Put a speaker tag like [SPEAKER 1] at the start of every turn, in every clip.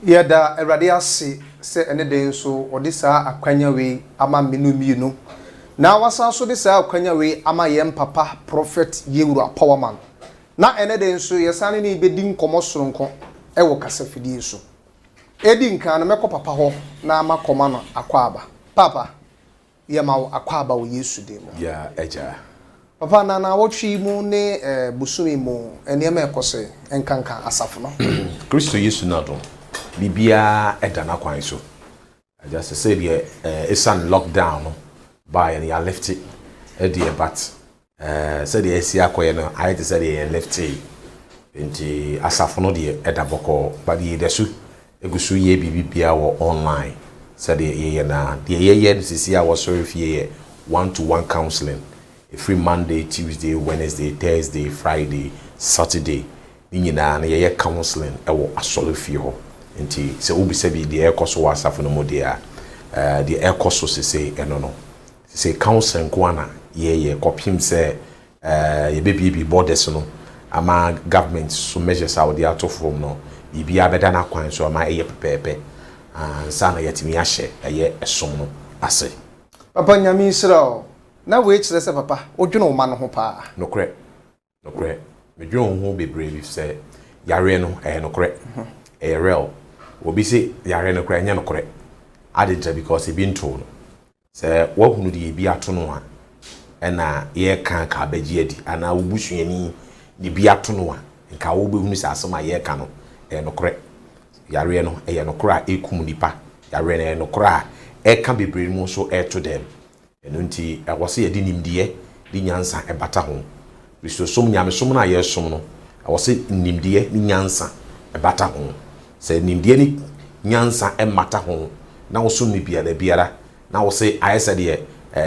[SPEAKER 1] Yada Erade ase se ene den so odi saa akwanya we ama menu mienu na wasan so de saa akwanya we ama yem papa prophet Yewura Powerman na ene den so yesane ni bedi nkomo soronko e wo kasafidie so edi nkan na mekọ papa ho na ama koma no akwaba papa yema akwaba wo Yesu dem
[SPEAKER 2] ya eja
[SPEAKER 1] papa na wotwi mu ne busumi mu ene ma ekose enkanka asafo no
[SPEAKER 2] Kristo Yesu na do bibia edana kwan so just say the esan lockdown no by and ya left it but say the asia koye no I to say the left it nti asafo no de edaboko but the desu egusu ye bibia wo online say the ye na the ye sisi a was sorry fie one-to-one counseling every Monday, Tuesday, Wednesday, Thursday, Friday, Saturday ni na ye counseling e wo asole fie ho nti se obi se bi de ekoso wasafo no modea de ekoso se eno no se counseling kwana ye kopim se ye bebi borders no ama government so measures out there to from no bibia beda na kwan so ama eye pepepe sa na yetimi ahye eye esom no ase
[SPEAKER 1] papa nyame israel na we kire se papa odwene o ma no ho pa
[SPEAKER 2] nokre me dwon ho bebre bi se yare no nokre real obi say yare no kra nya no kore adija because e bi nto no say wo hunu de bi ato no a na ye kan ka baji adi ana obusuani de bi ato no a nka wo be hunu say asema ye ka no no kore yare no no kora ekum nipa yare no kora ka bebre mu so to dem eno nti wo say ye di nimdiye di nyansa bata ho Kristo som nyame som na ye som no wo say nimdiye ni nyansa bata ho se nimdiye ni nyansa mata ho na wo so ni biara na wo se ayesa de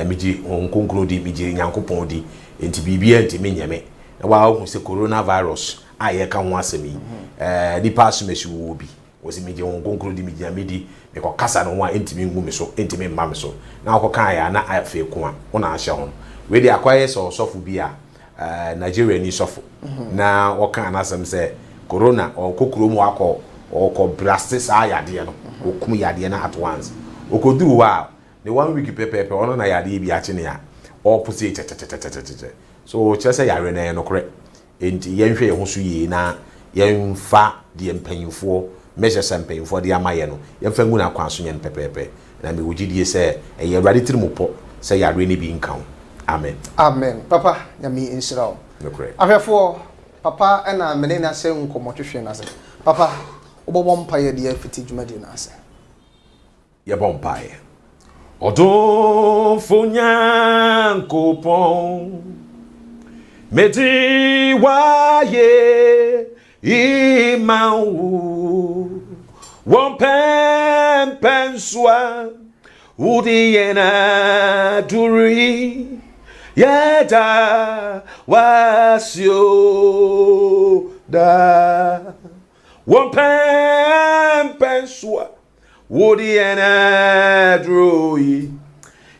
[SPEAKER 2] miji honkonkro di miji nyankopon di enti bibia enti menyame na wa hu se coronavirus aye ka ho asemi di pass meshi wo bi wo se miji honkonkro di miji amedi me ko kasa no ho enti me ngu me so enti me mma me so na ko kan ya na afa ku a wo na ahye ho we de akwaye so sofo bi a Nigeria ni sofo na wo kan na asem se corona o kokuro mu akọ oko blast ayade no okum yade na at once okoduru wa the 1 week pepe ono na yade bi ache ne ya opposite so chese yare na no kore enti yenhwe ye ho so yi na yenfa de mpanyimfo measure mpanyimfo de amaye no yenfa ngu na kwanso nyen pepe na me wogidie se eye Awurade tirimopo se yare ni bi nkan amen
[SPEAKER 1] papa nyame insirawo
[SPEAKER 2] no kore
[SPEAKER 1] ahwefo papa ena mene na se nkomotwehwe na se papa obo mpaye de afiti dwumadi na ase
[SPEAKER 2] ye bompaye odo fonya kopon meti waye imau won penswa udiena duri yada wasio da one penswa woody and adroy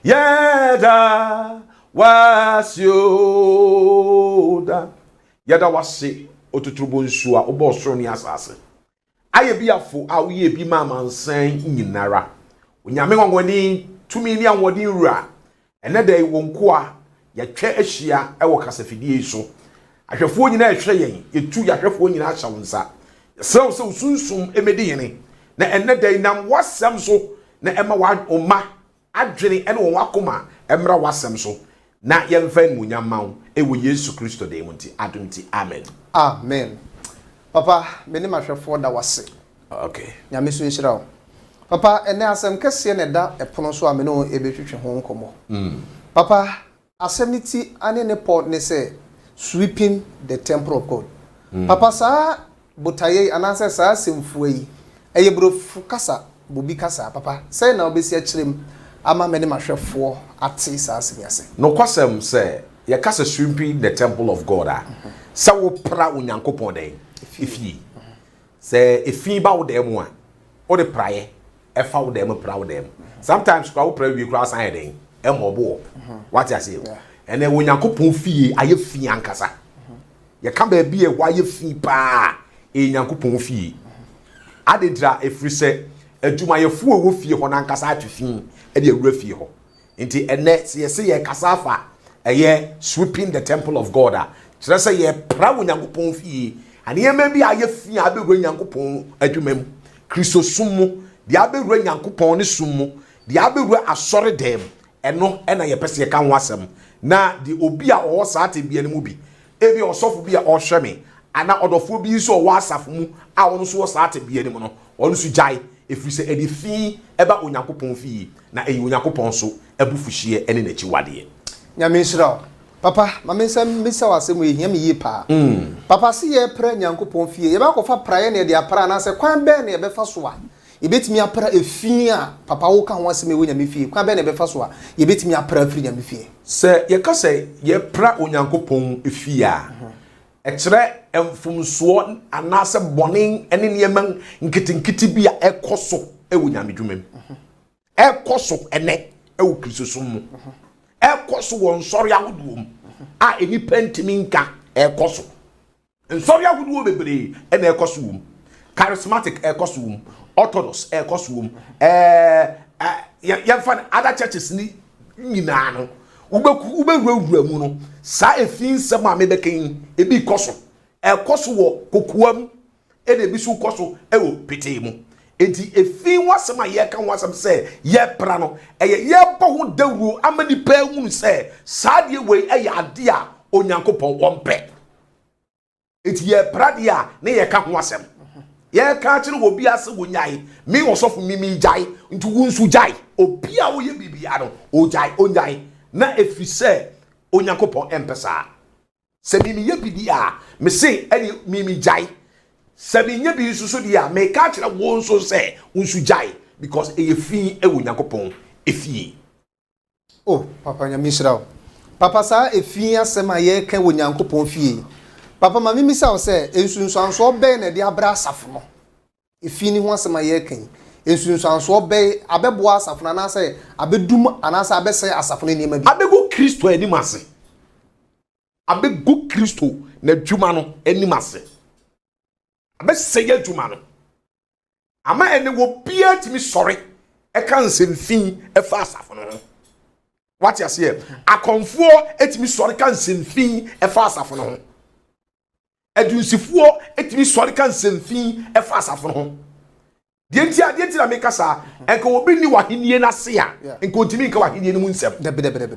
[SPEAKER 2] yada wasio yada wase otutubo nsu a obosoro ni asase aye biafo a wo ye bi mama nsan nyinara onyame ngwoni tumi ni anwodi wura ene da wonko a yetwe ahia e wo kasafidie so ahwefo nyina ehwe yen yetu yahwefo nyina ahya wonsa so sunsum emedi yene na enne dai nam wasam so na ema wa oma adwene ene won akoma emra wasam so na yemfa munyamma ewo Yesu Kristo de munti adunti amen
[SPEAKER 1] papa meni mahwefo da wase
[SPEAKER 2] okay
[SPEAKER 1] nyame so nhira papa ene asem kese ne da epono so amene o ebetwetwe ho nkomo papa asemniti ane ne port ne say sweeping the temple of God papa sa botaye ananse sa semfuo yi eye brofu kasa bobi kasa papa say na obesi akirem ama mene mahwefo ate sa asemiase
[SPEAKER 2] no kwasem say ye kasa sweeping the temple of God sa wo pra onyankopon den ifi say ifi ba wo dem a wo de praye e fa wo dem pra wo dem sometimes kwa wo pra wi kra san den emobo what you say ene wo Nyankopon fie aye fie ankasa ye ka ba bi e wa ye fie pa e Nyankopon fie adedra efri se adwuma ye fu wo fie ho nankasa atu fie e de awura fie ho nti ene se ye se ye kasafa eye sweeping the temple of God a kire se ye pra wo Nyankopon fie ane ye bi aye fie abegro Nyankopon adwuma mu Kristo summu di abegro Nyankopon ne summu di abegro asore dem eno ena ye pese ye ka ho asem na di obi a o saate bia ne mu bi ebi osofo bi a o hweme ana odofo bi so o asafo mu a won so o saate bia ne mu no won so jai efiri se edi fi eba Onyankopon fi na eyi Onyankopon so ebufuhie ene na chiwade
[SPEAKER 1] nyame nshira papa mamensam misa wasem ehia me yi pa papa se ye pra Nyankopon fi ye ba ko fa praye na de apra na se kwan be na ye be fa so a yebetimi apra efi a papa wo ka ho asem ewo nyame fie kwa be na be fa so a yebetimi apra afiri nyame fie
[SPEAKER 2] se ye ka se ye pra Onyankopon efi a ekere emfumsuo anase bonin ene niema nkitinkiti bia ekoso ewo nyame dwumem ekoso ene ewo Kristo mu ekoso won sori aguduom a eni pentimi nka ekoso nsori aguduo bebre ene ekoso wom charismatic ekoso wom Orthodox ekosum fan other churches ni nyina no ubewura mu no sa efin sem a mebeken ebi koso ekoso wo kokuam e de bi su koso e wo pete mu enti efin wasem a ye kan wasem se ye pra no ye bo ho dawuro amani pa hunu se sa de we ye ade a Onyankopon wompe enti ye pra de a ne ye ka ho wasem ye ka kire obi ase wonyai me osofo mimi jai ntu wunsu jai obi a wo ye bibia no o jai onjai na efise Onyankopon empesa se mimi ye bidi a me se eni mimi jai se mi nye bi susu dia me ka kire wo nso se unsu jai because e ye fi e Onyankopon efie
[SPEAKER 1] oh papa nyamishira papa sa efie asema ye ka Onyankopon fie papa ma mimi sa o se ensunsuanso be na de abra asafo no efini ho asema ye kan ensunsuanso be abeboa asafo na se abedum anasa abese asafo ne niam bi
[SPEAKER 2] abegu Kristo animase abegu Kristo na dwuma no animase abese ye dwuma no ama ene wo bia timi sori e kan semfin e fa asafo no what you say akonfo etimi sori kan semfin e fa asafo no edunsifuo etimi sori kan semfin e fa asafo no de enti na meka sa enka obi ni wahenie na se a enka otimi nka wahenie no mu nsem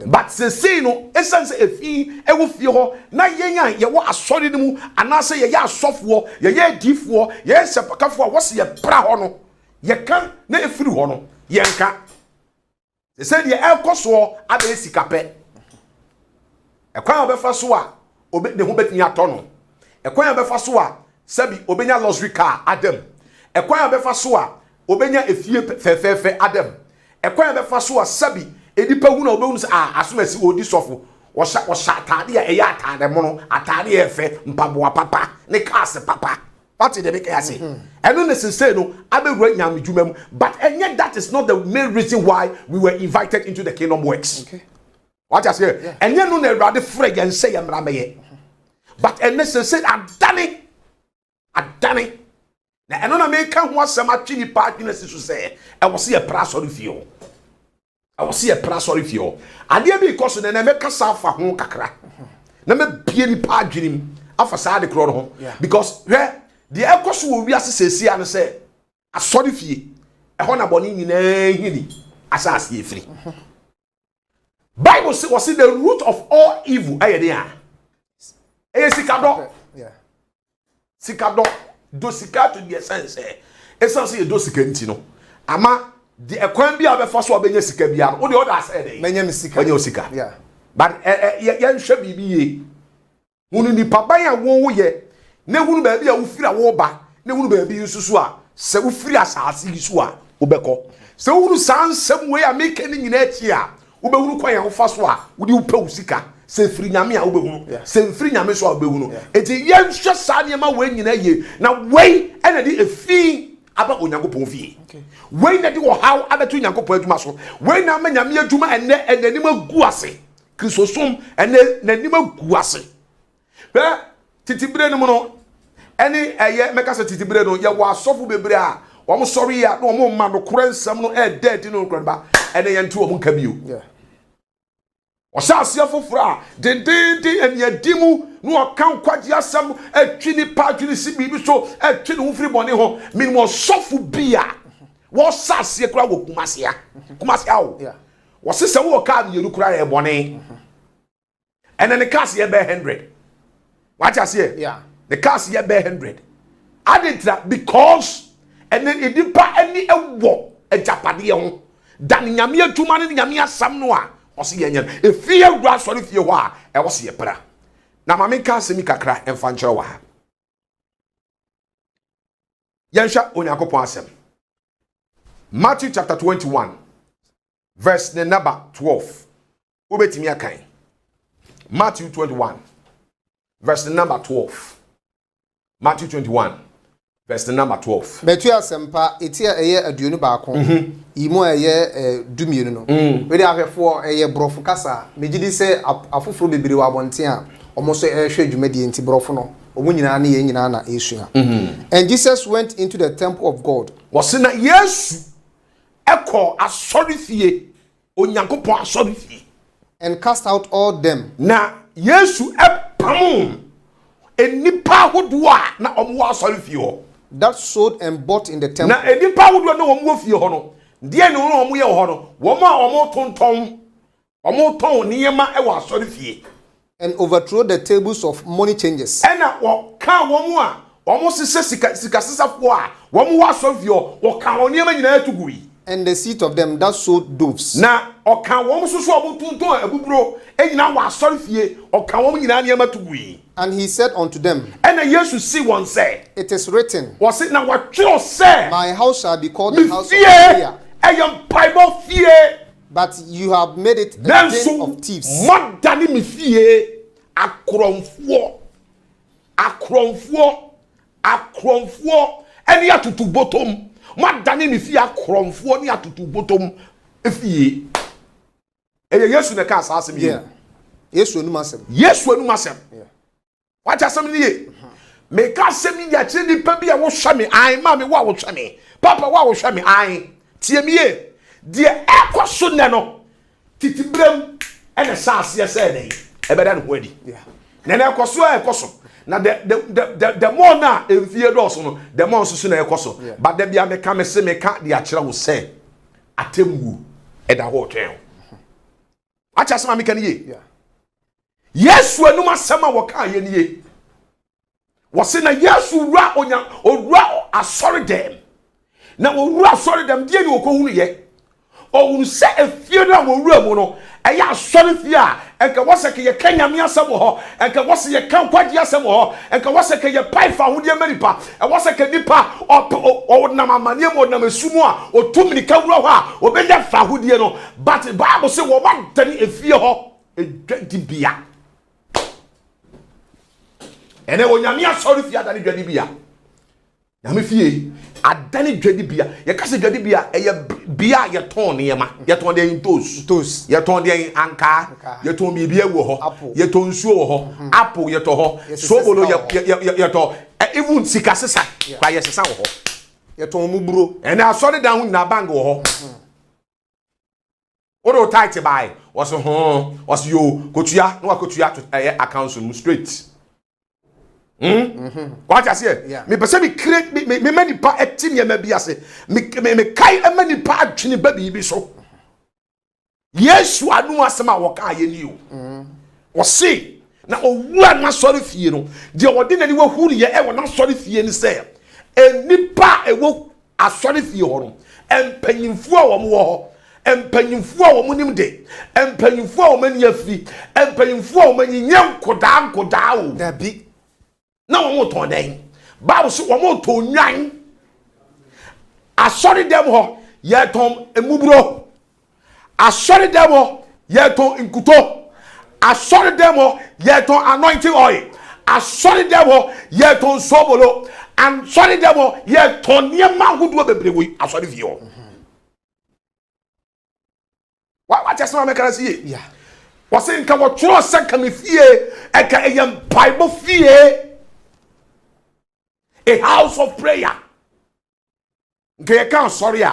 [SPEAKER 2] but se no essence efi e wo fie ho na yenya ye wo asori no mu anase ye ya asofo ye difo ye sepakafo a wo se ye bra ho no ye kan na efiri ho no ye nka se de ekoso abe sikape ekwan obefa so a obe de ho betini atono ekwan obefa so a sabi obenya luxury car adam ekwan obefa so a obenya efie fefefe adam ekwan obefa so a sabi edipa hu na obehunu se asomasi odi sofo wo sha atade a eya atade mo no atade efe mpaboa papa ne cars papa what did they make say eno ne say no abewura nyam dwuma mu but enye that is not the main reason why we were invited into the kingdom works okay what I say enye no na Awurade frɛ yɛn sɛ yɛn mra mɛyɛ but ene say adane na eno na me ka ho asɛm atwe ni pa adwene si so sɛ e wo se yɛ pra sɔre fie I was here pra sorry for you. And there because na me kasa fa ho kakra. Na me bie ni pa adwenim afa sa de kro ho because where the ekoso wo wiase sesi an say asori fie. E ho na boni nyina hini asase efiri. Bible say was the root of all evil ayede a. Sikado. Yeah. Sikado do sika to the essence. Essence e do sika nti no. Ama the ekwan bia be fa so obenya sika bia no the other say dey menya sika menya sika yeah but yen hwe bibiye hunu ni papa ya wo ye na hunu ba bia wo fira wo ba na hunu ba bi nsusu a se wo firi asase isu a wo beko se hunu sansem we make ni nyina achi a wo be hunu kwan ya wo fa so a wo di wo pa wo sika se firi nyame a wo be hunu se firi nyame so a wo be hunu enti yen hwe sa ne ma we nyina ye na we ena di efi aba onyankopon fie we na de wo haw abeto onyankopon adwuma so we na ma nyame adwuma enanim agu ase kristosom enanim agu ase be titibire no no ene eye meka se titibire no ye wo asofo bebre a wo mo sori ya no mo ma no korensam no dead no korba ene ye nti wo mo nka bio Osasia fofora den eniadimu no akan kwaji asam atwi ni pa atwi ni sibi bi so atwi ni hufri bone ho minimo sofu bia wo sasie kura wo kumasia wo wo sese wo ka bielu kura ye bone ene ne cars ye be 100 what you say the cars ye be 100 aditra because ene edipa eni ewo ejapade ho dan nyame atuma ne nyame asam no a osi yenyen efie wura sori fie ho a e wo se yepra na ma menka asemi kakra emfa nkyere wa ha yensha onyankopon asem Matthew chapter 21 verse the number 12 obetimi akan Matthew 21 verse the number 12 Matthew 21 verse the number 12
[SPEAKER 1] betu asempa etia eye aduonu baako imo eye dumienu no we dey afefo eye brofo kasa megidi se afoforo bebere wa bonten a omoso ehwe adwumadie nti brofo no omu nyina na ye nyina na esua and Jesus went into the temple of God
[SPEAKER 2] wasina Yesu eko asorifie onyankopon asorifie
[SPEAKER 1] and cast out all them
[SPEAKER 2] na Yesu epam enipa hodo a na omo asorifie ho
[SPEAKER 1] that sold and bought in the temple
[SPEAKER 2] na enipa hodo na omo fie ho no de ne omo ye ho no wo ma omo tonton omo ton niema e wa asorifie
[SPEAKER 1] and overthrow the tables of money changers
[SPEAKER 2] ena wo ka wo mu a omo sese sika sesafo a wo mu wa asorifie wo ka wo niema nyina atugui
[SPEAKER 1] and the seat of them that sold doves
[SPEAKER 2] na oka wo mu soso omo tonton abuburo enyina wa asorifie oka wo nyina niema tugui.
[SPEAKER 1] And he said unto them,
[SPEAKER 2] and Jesus see one say,
[SPEAKER 1] it is written,
[SPEAKER 2] was it now what you say?
[SPEAKER 1] My house shall be called the house of prayer.
[SPEAKER 2] I am Bible fear.
[SPEAKER 1] But you have made it a den of thieves.
[SPEAKER 2] Madani mi fear. Akromfo. Any atutu bottom. Madani mi fear akromfo ni atutu bottom. Fear. Yesu ne ka asase mi.
[SPEAKER 1] Yeah. Yesu enu masem.
[SPEAKER 2] Yeah. What are some ye? Make us send me that any baby I will show me. I, mammy, what will show me? Papa, what will show me? I, Tiamie, dear Aquasun Nano, Titibrem, and a sass, yes, a better wedding. Yeah. Nana Cosso. Now, the more now, if you also, the more soon a cosso. But there be a become a semi cat, the actual will say, a Timu at a hotel. I just mammy can ye. Yeah. Yes, we no masama waka ye nie. Wose na Yesu ra onya owura asori dem. Na owura asori dem die ni okohunu ye. Owun se efie na owura mu no, eye asori fie a, enka wose ke ye kanyame asem ho, enka wose ye kan kwaji asem ho, enka wose ke ye paifa hodie manipa, e wose ke nipa o na mamane mo na mesumu a, otumni ka wura ho a, obenya fa hodie no, but Bible say wo wa dani efie ho, edwadi bia. Ene onyame asori fie adani dwadi bia nyame fie adani dwadi bia ye kase dwadi bia eye bia ye ton niema ye ton de toast ye ton de anka ye ton bibia wo ho ye ton nsuo wo ho apple ye to ho sobolo ye to even sikasesa kwa ye sesa wo ho
[SPEAKER 1] ye ton muburo
[SPEAKER 2] ene asori dan hu na bang wo ho odo tight by was yo kotua no akotua account mu straight. What I say? Me person me create me many pa etim ye me biase. Me kai e many pa atwini baby bi so. Yesu anu asema wo ka ye ni o. Wo se na owura na sori fie no. De wode na ni wa huru ye e wo na sori fie ni se. Enipa e wo asori fie ho no. Empanyimfu a wo mo ho. Empanyimfu a wo mo nim de. Empanyimfu a wo mani afi. Empanyimfu a wo mani nyam koda o.
[SPEAKER 1] Da bi
[SPEAKER 2] na wo ton den Bible say wo ton nwan asori dem ho ye ton emuburo asori dem ho ye ton nkuto asori dem ho ye ton anointing oil asori dem ho ye ton sobolo and sorry demo ye tonia ma hudu bebre we asori fie what just make us see
[SPEAKER 1] yeah
[SPEAKER 2] was in ka wo tro second fie e ka eyam bible fie a house of prayer nke kan sorry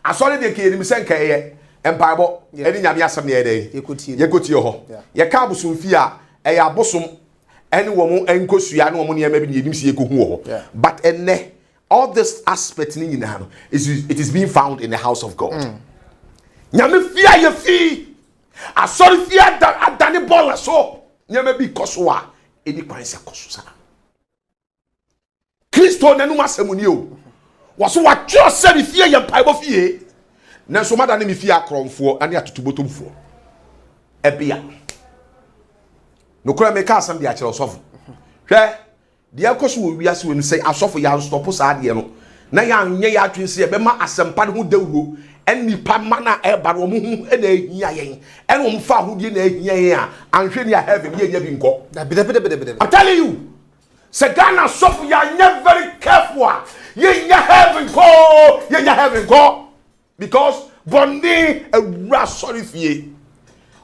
[SPEAKER 2] asori de ke ni se nka ye empaibo eni nyame asem ne ye dey yekotie ho ye ka abosom fie a e ya abosom eni wo mu enkosua ne wo mu ne ma bi ne yenim sie ekohu ho but enne all this aspect ni nyina no it is being found in the house of God nyame fie ye fie asori fie adane ball so nyame bi koso a eni kwan se koso sa Kristo nanu asemuni o waso wa tro se bi fie ye mpaibo fie na so mada ne mi fie akromfo ane atotobotomfo ebia no kura me ka asam de akere osofo hwe de akoso wo wiase wenu sei asofo ya stop sa de no na ya anye ya atwense e be ma asempa ne ho dawuro enipa mana e ba no mo hu e na ehia yen e no mfa hodie na ehia yen a anhwe ni a heaven ye nya bi nko I tell you se Ghana sofu ya nya very careful ye nya heaven ko because bondi a sorry fie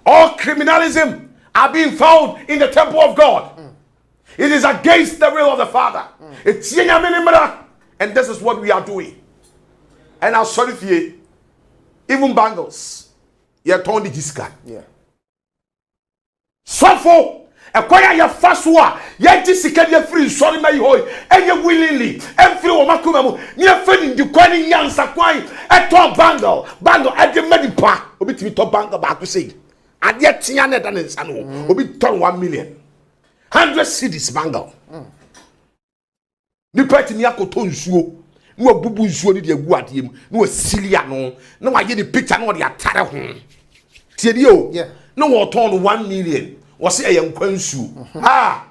[SPEAKER 2] all criminalism are being found in the temple of God. It is against the will of the Father. It's and this is what we are doing. And I'm sorry for you. Even bangles. You're torn the discard.
[SPEAKER 1] Yeah.
[SPEAKER 2] Suffer. Acquire your first war. Yet this can be free. Sorry, my hoy. And you willingly. And free or macumamu. Near feeling the quaning young saquine. A top bangle. Bangle at the medipa. Obit me top bangle back to say. And yet Tiana than Sano. Obi turn 1 million. 100 cities bangle. Ni peti ni akoto nsuo. No abubu nsuo ni de agu adiem. No asilia no. No aye the picture no de atare ho. Tie di o.
[SPEAKER 1] Yeah.
[SPEAKER 2] No wo turn 1 million. Wasi ayankwa nsuo. Ah.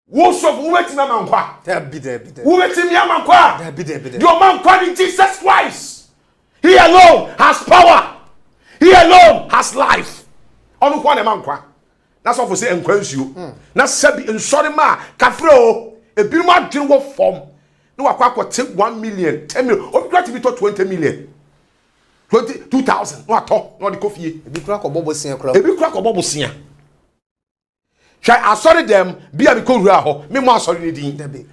[SPEAKER 2] Wo so wo wetima mankwa.
[SPEAKER 1] There.
[SPEAKER 2] Wo wetima mankwa.
[SPEAKER 1] There.
[SPEAKER 2] Your mankwa in Jesus Christ. He alone has power. He alone has life. Onu kwa ne mankwa. Na so for say enkwa nsuo. Na sabi nsori ma kafre o ebi ma dwen wo form. No akwa take 1 million, 10 million. Obi try to be to 20 million. 22,000. No ato, no de kofie.
[SPEAKER 1] Ebi kura ko bobo sia kura.
[SPEAKER 2] Ebi kura ko bobo sia. Try asori dem bia bi ko wura ho. Me mo asori ni din.
[SPEAKER 1] Debe.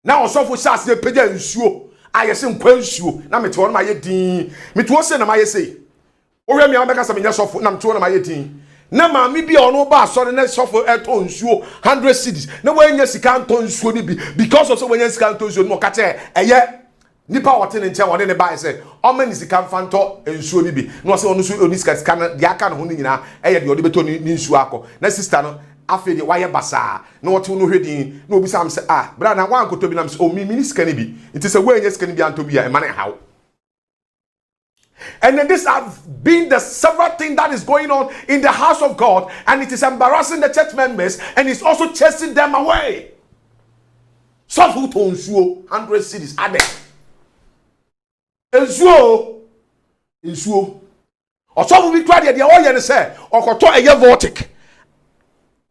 [SPEAKER 2] Na osofo sase e peja nsuo. Ayese nkwa nsuo. Na mete won ma ye din. Mete wo se na ma ye sei. Owe mi ameka sa me nya sofo na mete won ma ye din. Na ma mi bia ono ba asori na sofo eto nsuo 100 cities. Na we nya sika nto nsuo ni bi because of so we nya sika nto nsuo no ka che eye nipa wote ne ntia won ne ba say o ma ni sika mfanto nsuo ni bi na so ono so oni sika na de aka no ho ni nyina eye de ode beto ni nsuo akọ na sister no afi de waye basa na wote no hwedin na obi sam say bra na wan koto bi na o mi sika ni bi it is a we nya sika ni bi anto bi a e ma na hawo. And then this have been the several thing that is going on in the house of God, and it is embarrassing the church members, and it's also chasing them away. Some who to nsuo 100 cities are there. Nsuo. Or some will be glad that they all you say, or koto eye vortic.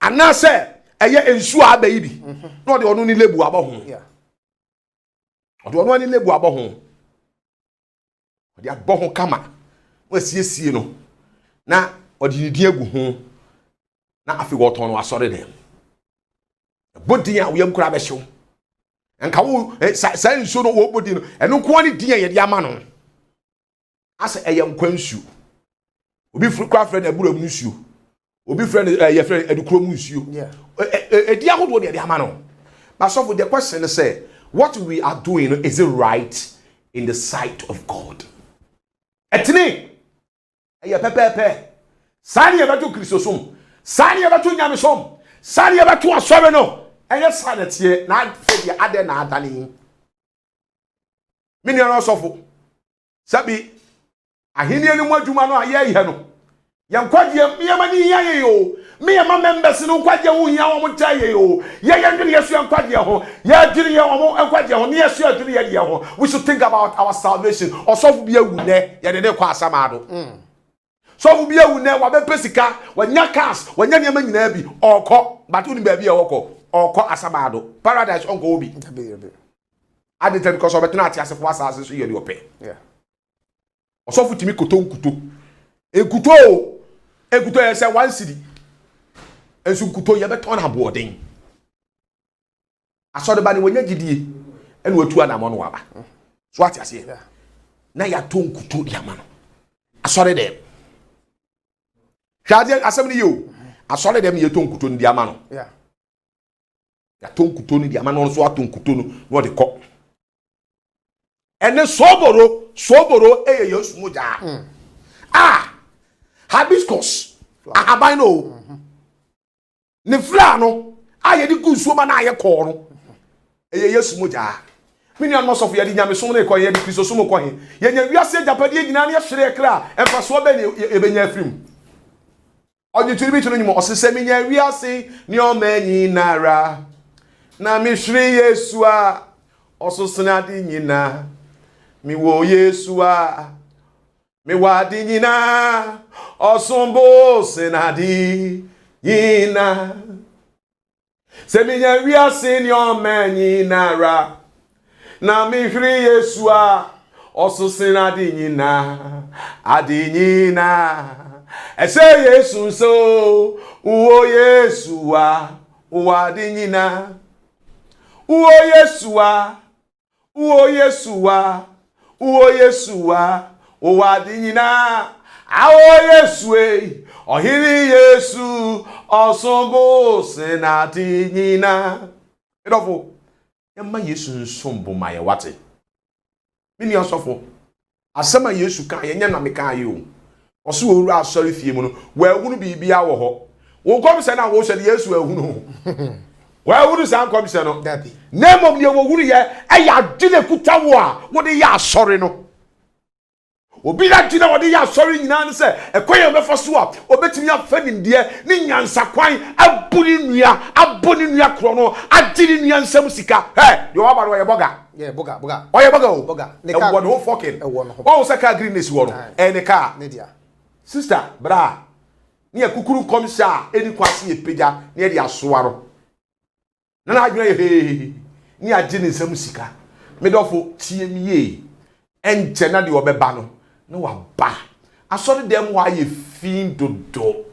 [SPEAKER 2] And now say eye nsuo baby. No the onu ni lebu aba ho.
[SPEAKER 1] Yeah.
[SPEAKER 2] Or the onu ni lebu aba ho. Odi abọ ho kama wasiesie no na odi nidi agu ho na afi go ton no asore dem bodin a wo kura be hyew enka wo sa nsuo no wo bodin no eno ko ani din a ye de ama no asa eye nkwa nsuo obi furu kwa frɛ na abura mu nsuo obi frɛ ye frɛ adukuro mu nsuo edi ahodo de ama no but so for the question is say what we are doing, is it right in the sight of God? Etini eye pepepe sani e beto Kristosom sani e beto Nyamesom sani e beto asore no eye sanetie na fe dia ade na adani mini ono sofo sabi ahini enu mu adwuma no aye ihe no ye nkwaje me mani yaye yo me ma members no nkwaje wo hia wo mtaye yo ye ndwene yesu nkwaje ho ye dwene ye wo nkwaje ho ne yesu adwene ye de ho. We should think about our salvation. Osofu bia wu ne ye de kwa asamado so bia wu ne wa be pesika wanya cars wanya ne nyina bi okọ but uni ba bia okọ asamado paradise onko obi ade tell because obetuna ati asefo asase so ye de ope
[SPEAKER 1] yeah
[SPEAKER 2] osofu timi koto nkuto ekuto ye se 1 cedi ensu nkuto ye beton aboden asode ba ne wonya gidie ene watu anamo no waba so ati ase na ya to nkuto di ama no asode dem hwade asem ni yo asode dem ye to nkuto ndi ama no
[SPEAKER 1] yeah
[SPEAKER 2] ya to nkuto ni di ama no so ato nkuto no de ko ene soboro eye Yesu moja hibiscus ahaban no ne fla no aye di kunsuo ma na aye ko no eye Yesu moja mini an most of ye di nyame som na ko ye di Kristo som ko he ye nya wiase japade nyina na ye hwere kra emfa so be ne e benya afrim onye tiri bi tiri nyimo osese mi nya wiase ni o manyi nara na mi hwere Yesu a ososena di nyina mi wo Yesu a mi wa di nyina osombo senadi nyina se mi nya wiase ni o manyi nara na mi hwere Yesu a ososena di nyina adi nyina ese Yesu so uwo Yesu a uwa di nyina uwo Yesu a uwo Yesu a uwo Yesu a uwa di nyina awo Yesu e ohiri Yesu osombo senati nyina edofo yamma Yesu nsombo ma ye wate mini osofo asema Yesu kan ye nya na meka ye o oso oru asori fie mu no wa ehunu bibia wo ho wo kom se na wo hwe de Yesu ehunu wa ehunu san kom se no name of the wo hunu ye eya dine kuta wo a wo de ya asori no obi da dine wo de ya asori nyina ne se ekoye mefo so a obetimi afa nimde ni nyansa kwan abuni nua kro no adiri nua nsam sika de wa ba wo boga
[SPEAKER 1] yeah boga
[SPEAKER 2] oye boga o
[SPEAKER 1] boga
[SPEAKER 2] ne ka wo no fucking wo se ka greenness wo no ne ka
[SPEAKER 1] ne dia
[SPEAKER 2] sister bra ni ekukuru komsha eni kwase ye peja ni e de asoaro na adwena ye ni age ne nsam sika medofo tie mi ye enche na de obeba no na wa ba asori dem wa ye fin dodo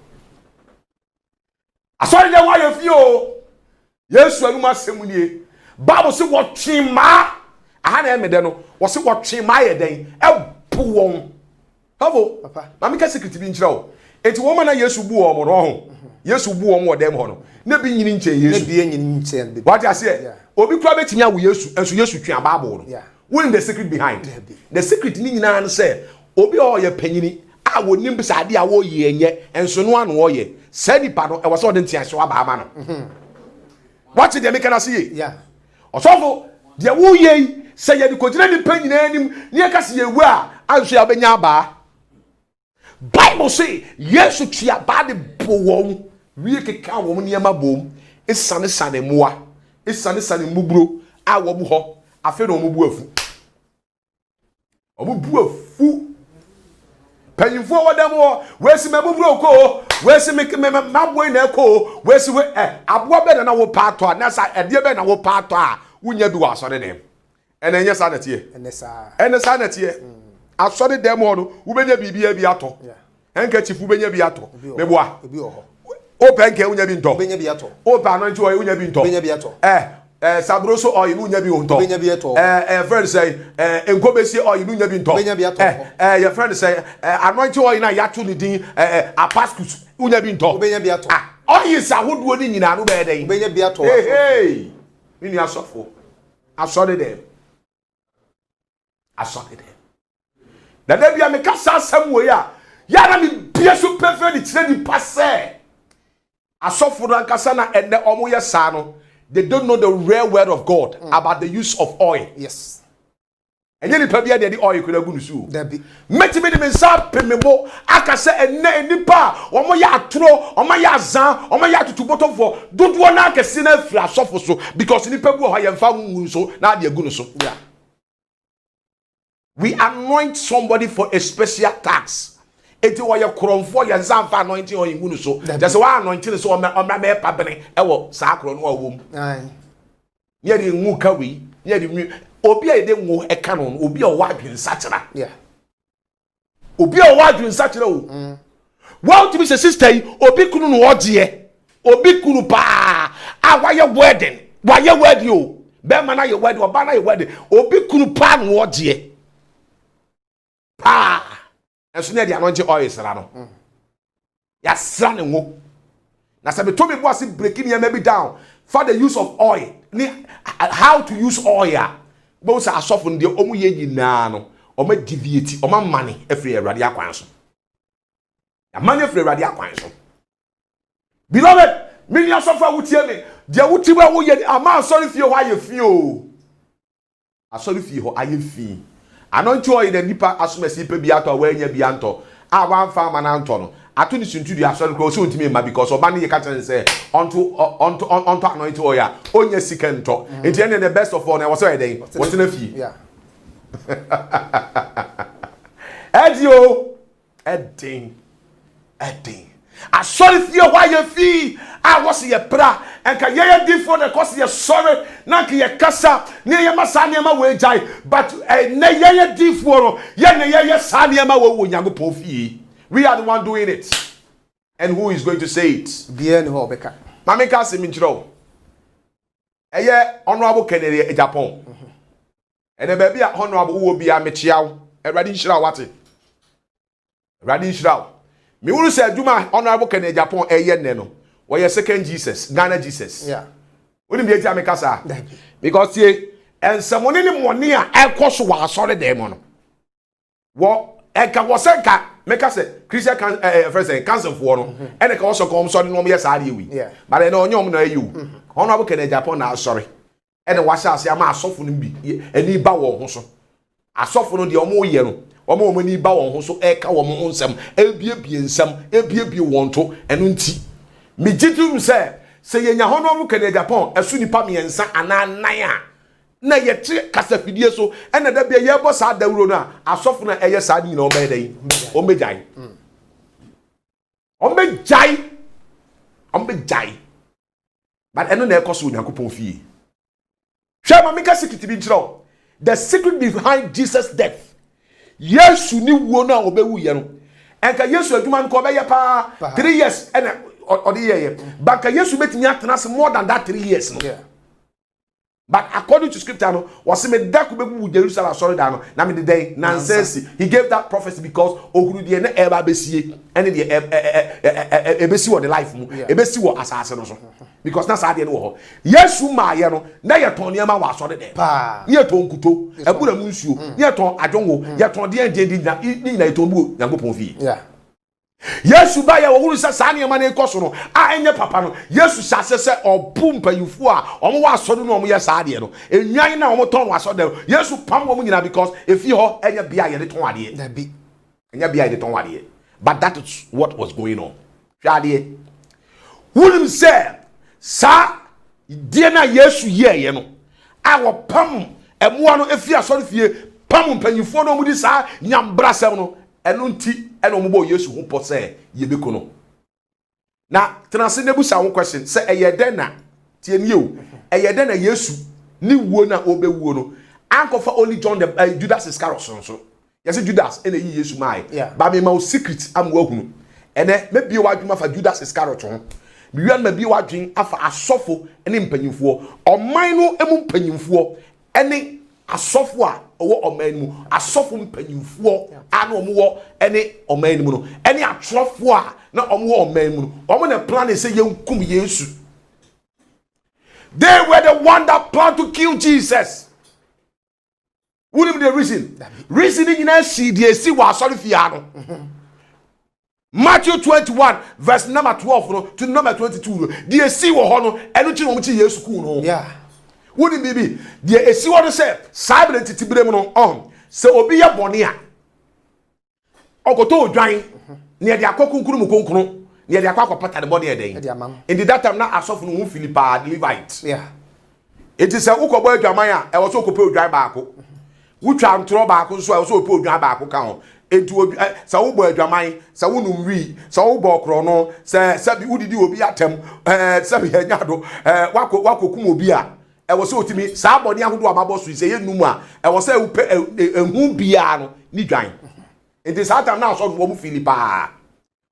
[SPEAKER 2] asori dem wa ye fi o Yesu anu masem nie Bible say what twima aha na emede no wo se what twima ye den ebu won havo papa na me ka secret bi nkyira o enti wo ma na Yesu bu o mo no ho Yesu bu o mo dem ho no na bi nyini nche Yesu
[SPEAKER 1] na bi nyini nche be
[SPEAKER 2] what you say obi kura betimi awo Yesu enso Yesu twa Bible no what the secret behind the secret ni nyina no say obi o ye panyini a wo nim bisa ade a wo ye enye enso no anu wo ye sa nipa no e wo so de ntiase wa ba ama no what the make na see
[SPEAKER 1] yeah
[SPEAKER 2] osofo de wo ye say ye di kojina ni panyina anim ni e ka se ye wu a anso ya benya ba Bible say Yesu tia ba de powom wie keka wom niema bom esane sane moa esane sane muburo a wom ho afi no mubu afu omubu afu panyimfo wadam ho wesi mabuburo ko wesi maboi na ko wesi we aboa be na wo paato na sa ede be na wo paato a wunya bi wa asore dem enenye sa na tie enesa na tie asori dem ho no wo benya bibia bi ato enka chifu benya bi ato meboa
[SPEAKER 1] obi ho
[SPEAKER 2] open ke unya bi nto
[SPEAKER 1] benya bi ato
[SPEAKER 2] open no nti unya bi nto
[SPEAKER 1] benya bi ato
[SPEAKER 2] sabroso oil unya bi nto
[SPEAKER 1] benya bi ato
[SPEAKER 2] friend say enkobesi oil unya bi nto
[SPEAKER 1] benya bi ato
[SPEAKER 2] your friend say anointing oil na yato ni din apascus unya bi nto
[SPEAKER 1] benya bi ato
[SPEAKER 2] oil sa hoduo ni nyina no be den
[SPEAKER 1] benya bi ato
[SPEAKER 2] hey ni asofo asori dem na da bia me kasa asam wo ya na me bia so perfect ni tire ni passe asofo no ankasa na ene omo ye sa no they don't know the real word of God about the use of oil.
[SPEAKER 1] Yes.
[SPEAKER 2] Enye ni pa bia de oil ko na gu nusu
[SPEAKER 1] Dabi
[SPEAKER 2] metime de me nsa pemebo aka se ene nipa omo ya atoro omo ya azan omo ya tutuboto fo dodo na akese na afira asofo so because nipa bu ho ya mfa ngu so na de gu nusu.
[SPEAKER 1] Yeah.
[SPEAKER 2] We anoint somebody for a special tax. Eti wo ye kromfo ye nsamfa anointing o yinu so. Just wa anointing so o me pa bene e wo sa kro no wo mu.
[SPEAKER 1] Ai.
[SPEAKER 2] Ye di ngu ka wi, ye di obi a yede ngo eka no obi a wadwen sachera
[SPEAKER 1] yeah
[SPEAKER 2] obi a wadwen sachera o what to be sister obi kunu no odie obi kunu pa a waye wedding o be man na ye wedding oba na ye wedding obi kunu pa no odie pa enso na dia no nje oil sra no ya sra ne ngo na se be to me bo ase breaking ya maybe down for the use of oil how to use oil bo sa asofo ndi omu ye nyina no oma deviate oma mane afri awrade akwan so ya mane afri awrade akwan so beloved mini asofo awutie me dia wuti wa wo ye ama asori fie ho aye fie o asori fie ho aye fie anonti oil na nipa asomasi pe bi ato wa anya bi anto a wan fa ma na anto no ato ni suntudu asori ko so ntimi ma because oba ne ye ka chen say onto anoint oil onya sika nto enti ene the best of all na was den what na fie
[SPEAKER 1] yeah
[SPEAKER 2] Edio Edding asori fie ho aye fie a was ye pra enka ye di for the cause ye sorry na ke ye kasa ne ye masa ne ma we jai but ne ye di for no ye ne ye sa ne ma we wo Nyankopon fie. We are the one doing it. And who is going to say it?
[SPEAKER 1] Bien ho beka.
[SPEAKER 2] Mama ka se mi chiro. Eye honorable Kennedy Japan. And baby honorable wo bia me chiaw. Eradi nhira wate. Eradi nhira. Me wuru se aduma honorable Kennedy Japan eye ne no. Wo second Jesus, Ghana Jesus.
[SPEAKER 1] Yeah.
[SPEAKER 2] Woni me tia me kasa. Because ye ensamoni ni moni a ekoso wa asore dem no. Wo eka wo senka make us Christian first cancel for no and ka also come so no me yes ade wi but na onyom na ayu honorable Kennedy Japan na sorry and wa sha ase ama asofo no bi ani ba wo ho so asofo no de omo ye no omo ni ba wo ho so eka wo mo nsam ebiebie nsam ebiebie wonto eno nti me gitum se ye nya honorable Kennedy Japan esu nipa me nsa ana nan a na ye tre kasafidie so ena da bia ye bo sa dawuro no a asofo na eye sa ni na o be dai o mejai but eno na ekoso Nyankopon fie hwe ma meka secret bi nchiro the secret behind Jesus death Yesu ni wuo na obewu ye no enka Yesu adwuma nko be ye pa 3 years ena odi ye but ka Yesu betimi atena more than that 3 years no but according to scripture no was me da ko bebu Jerusalem sorry da no na me de dey nonsense he gave that prophecy because ohuru de na eba besie ene de ebesi wo the life mu ebesi wo asase no so because na sa de no ho Yesu ma ye no na ye ton ne ma wa sorry de pa ye ton kuto ebura mu nsuo ye ton adwonwo ye ton de ni na ye ton bu Nyankopon fie Yesu ba ya wo sa sa ne ma na ekoso no a enye papa no Yesu sase se obu mpayufo a omo wa asodo no omo ye sa ade no enyan na omo ton asodo Yesu pam wo nyina because efi ho enye bia ye de ton ade na bi enye bia ye de ton ade but that is what was going on hwade wunim se sa die na Yesu ye no a wo pam emoa no efi asodo fie pam mpanyufo no omo di sa nyambra sem no eno nti eno mo Yesu ho pose ye beko no na transe nebusa ho question say eye den na tie ni o eye den na Yesu ni wuo na obewuo no ankofa only John the Judas Iscariot so yes Judas ene yi Yesu mai ba me ma o secret am wa hunu ene me bie wa adwuma fa Judas Iscariot ho me wian ma bie wa adwen afa asofo ene mpanyimfo oman no emu mpanyimfo ene asofo a owo oman mu asofo mpanyimfo ana omo ene oman mu no ene atrofo a na omo oman mu no omo na plan say yenkum Yesu. They were the one that planned to kill Jesus. Wouldn't be the reason in a see the see was sorry fiano. Matthew 21 verse number 12 to number 22 the see wo ho no eno chi no mo chi Yesu ku no wouldn't be the see what say cyber titibire mu no se obi ye bone a ogoto odwan ne de akokunkuru mu konkuru ne de akopata de body e den in the that time na asofu no Philippa the Levite it is a ukobo adwaman a e wo so okope odwan baako wutwa ntoro baako so e wo so ope odwan baako ka ho etu sa wo bo adwaman sa wo num wi sa wo bo kro no sa bi udidi obi atem sa bi hanya do wakokum obi a was so to me somebody who do a mabo so say numa e was say ehu bia no ni dwan enti satan na so wo mu filipa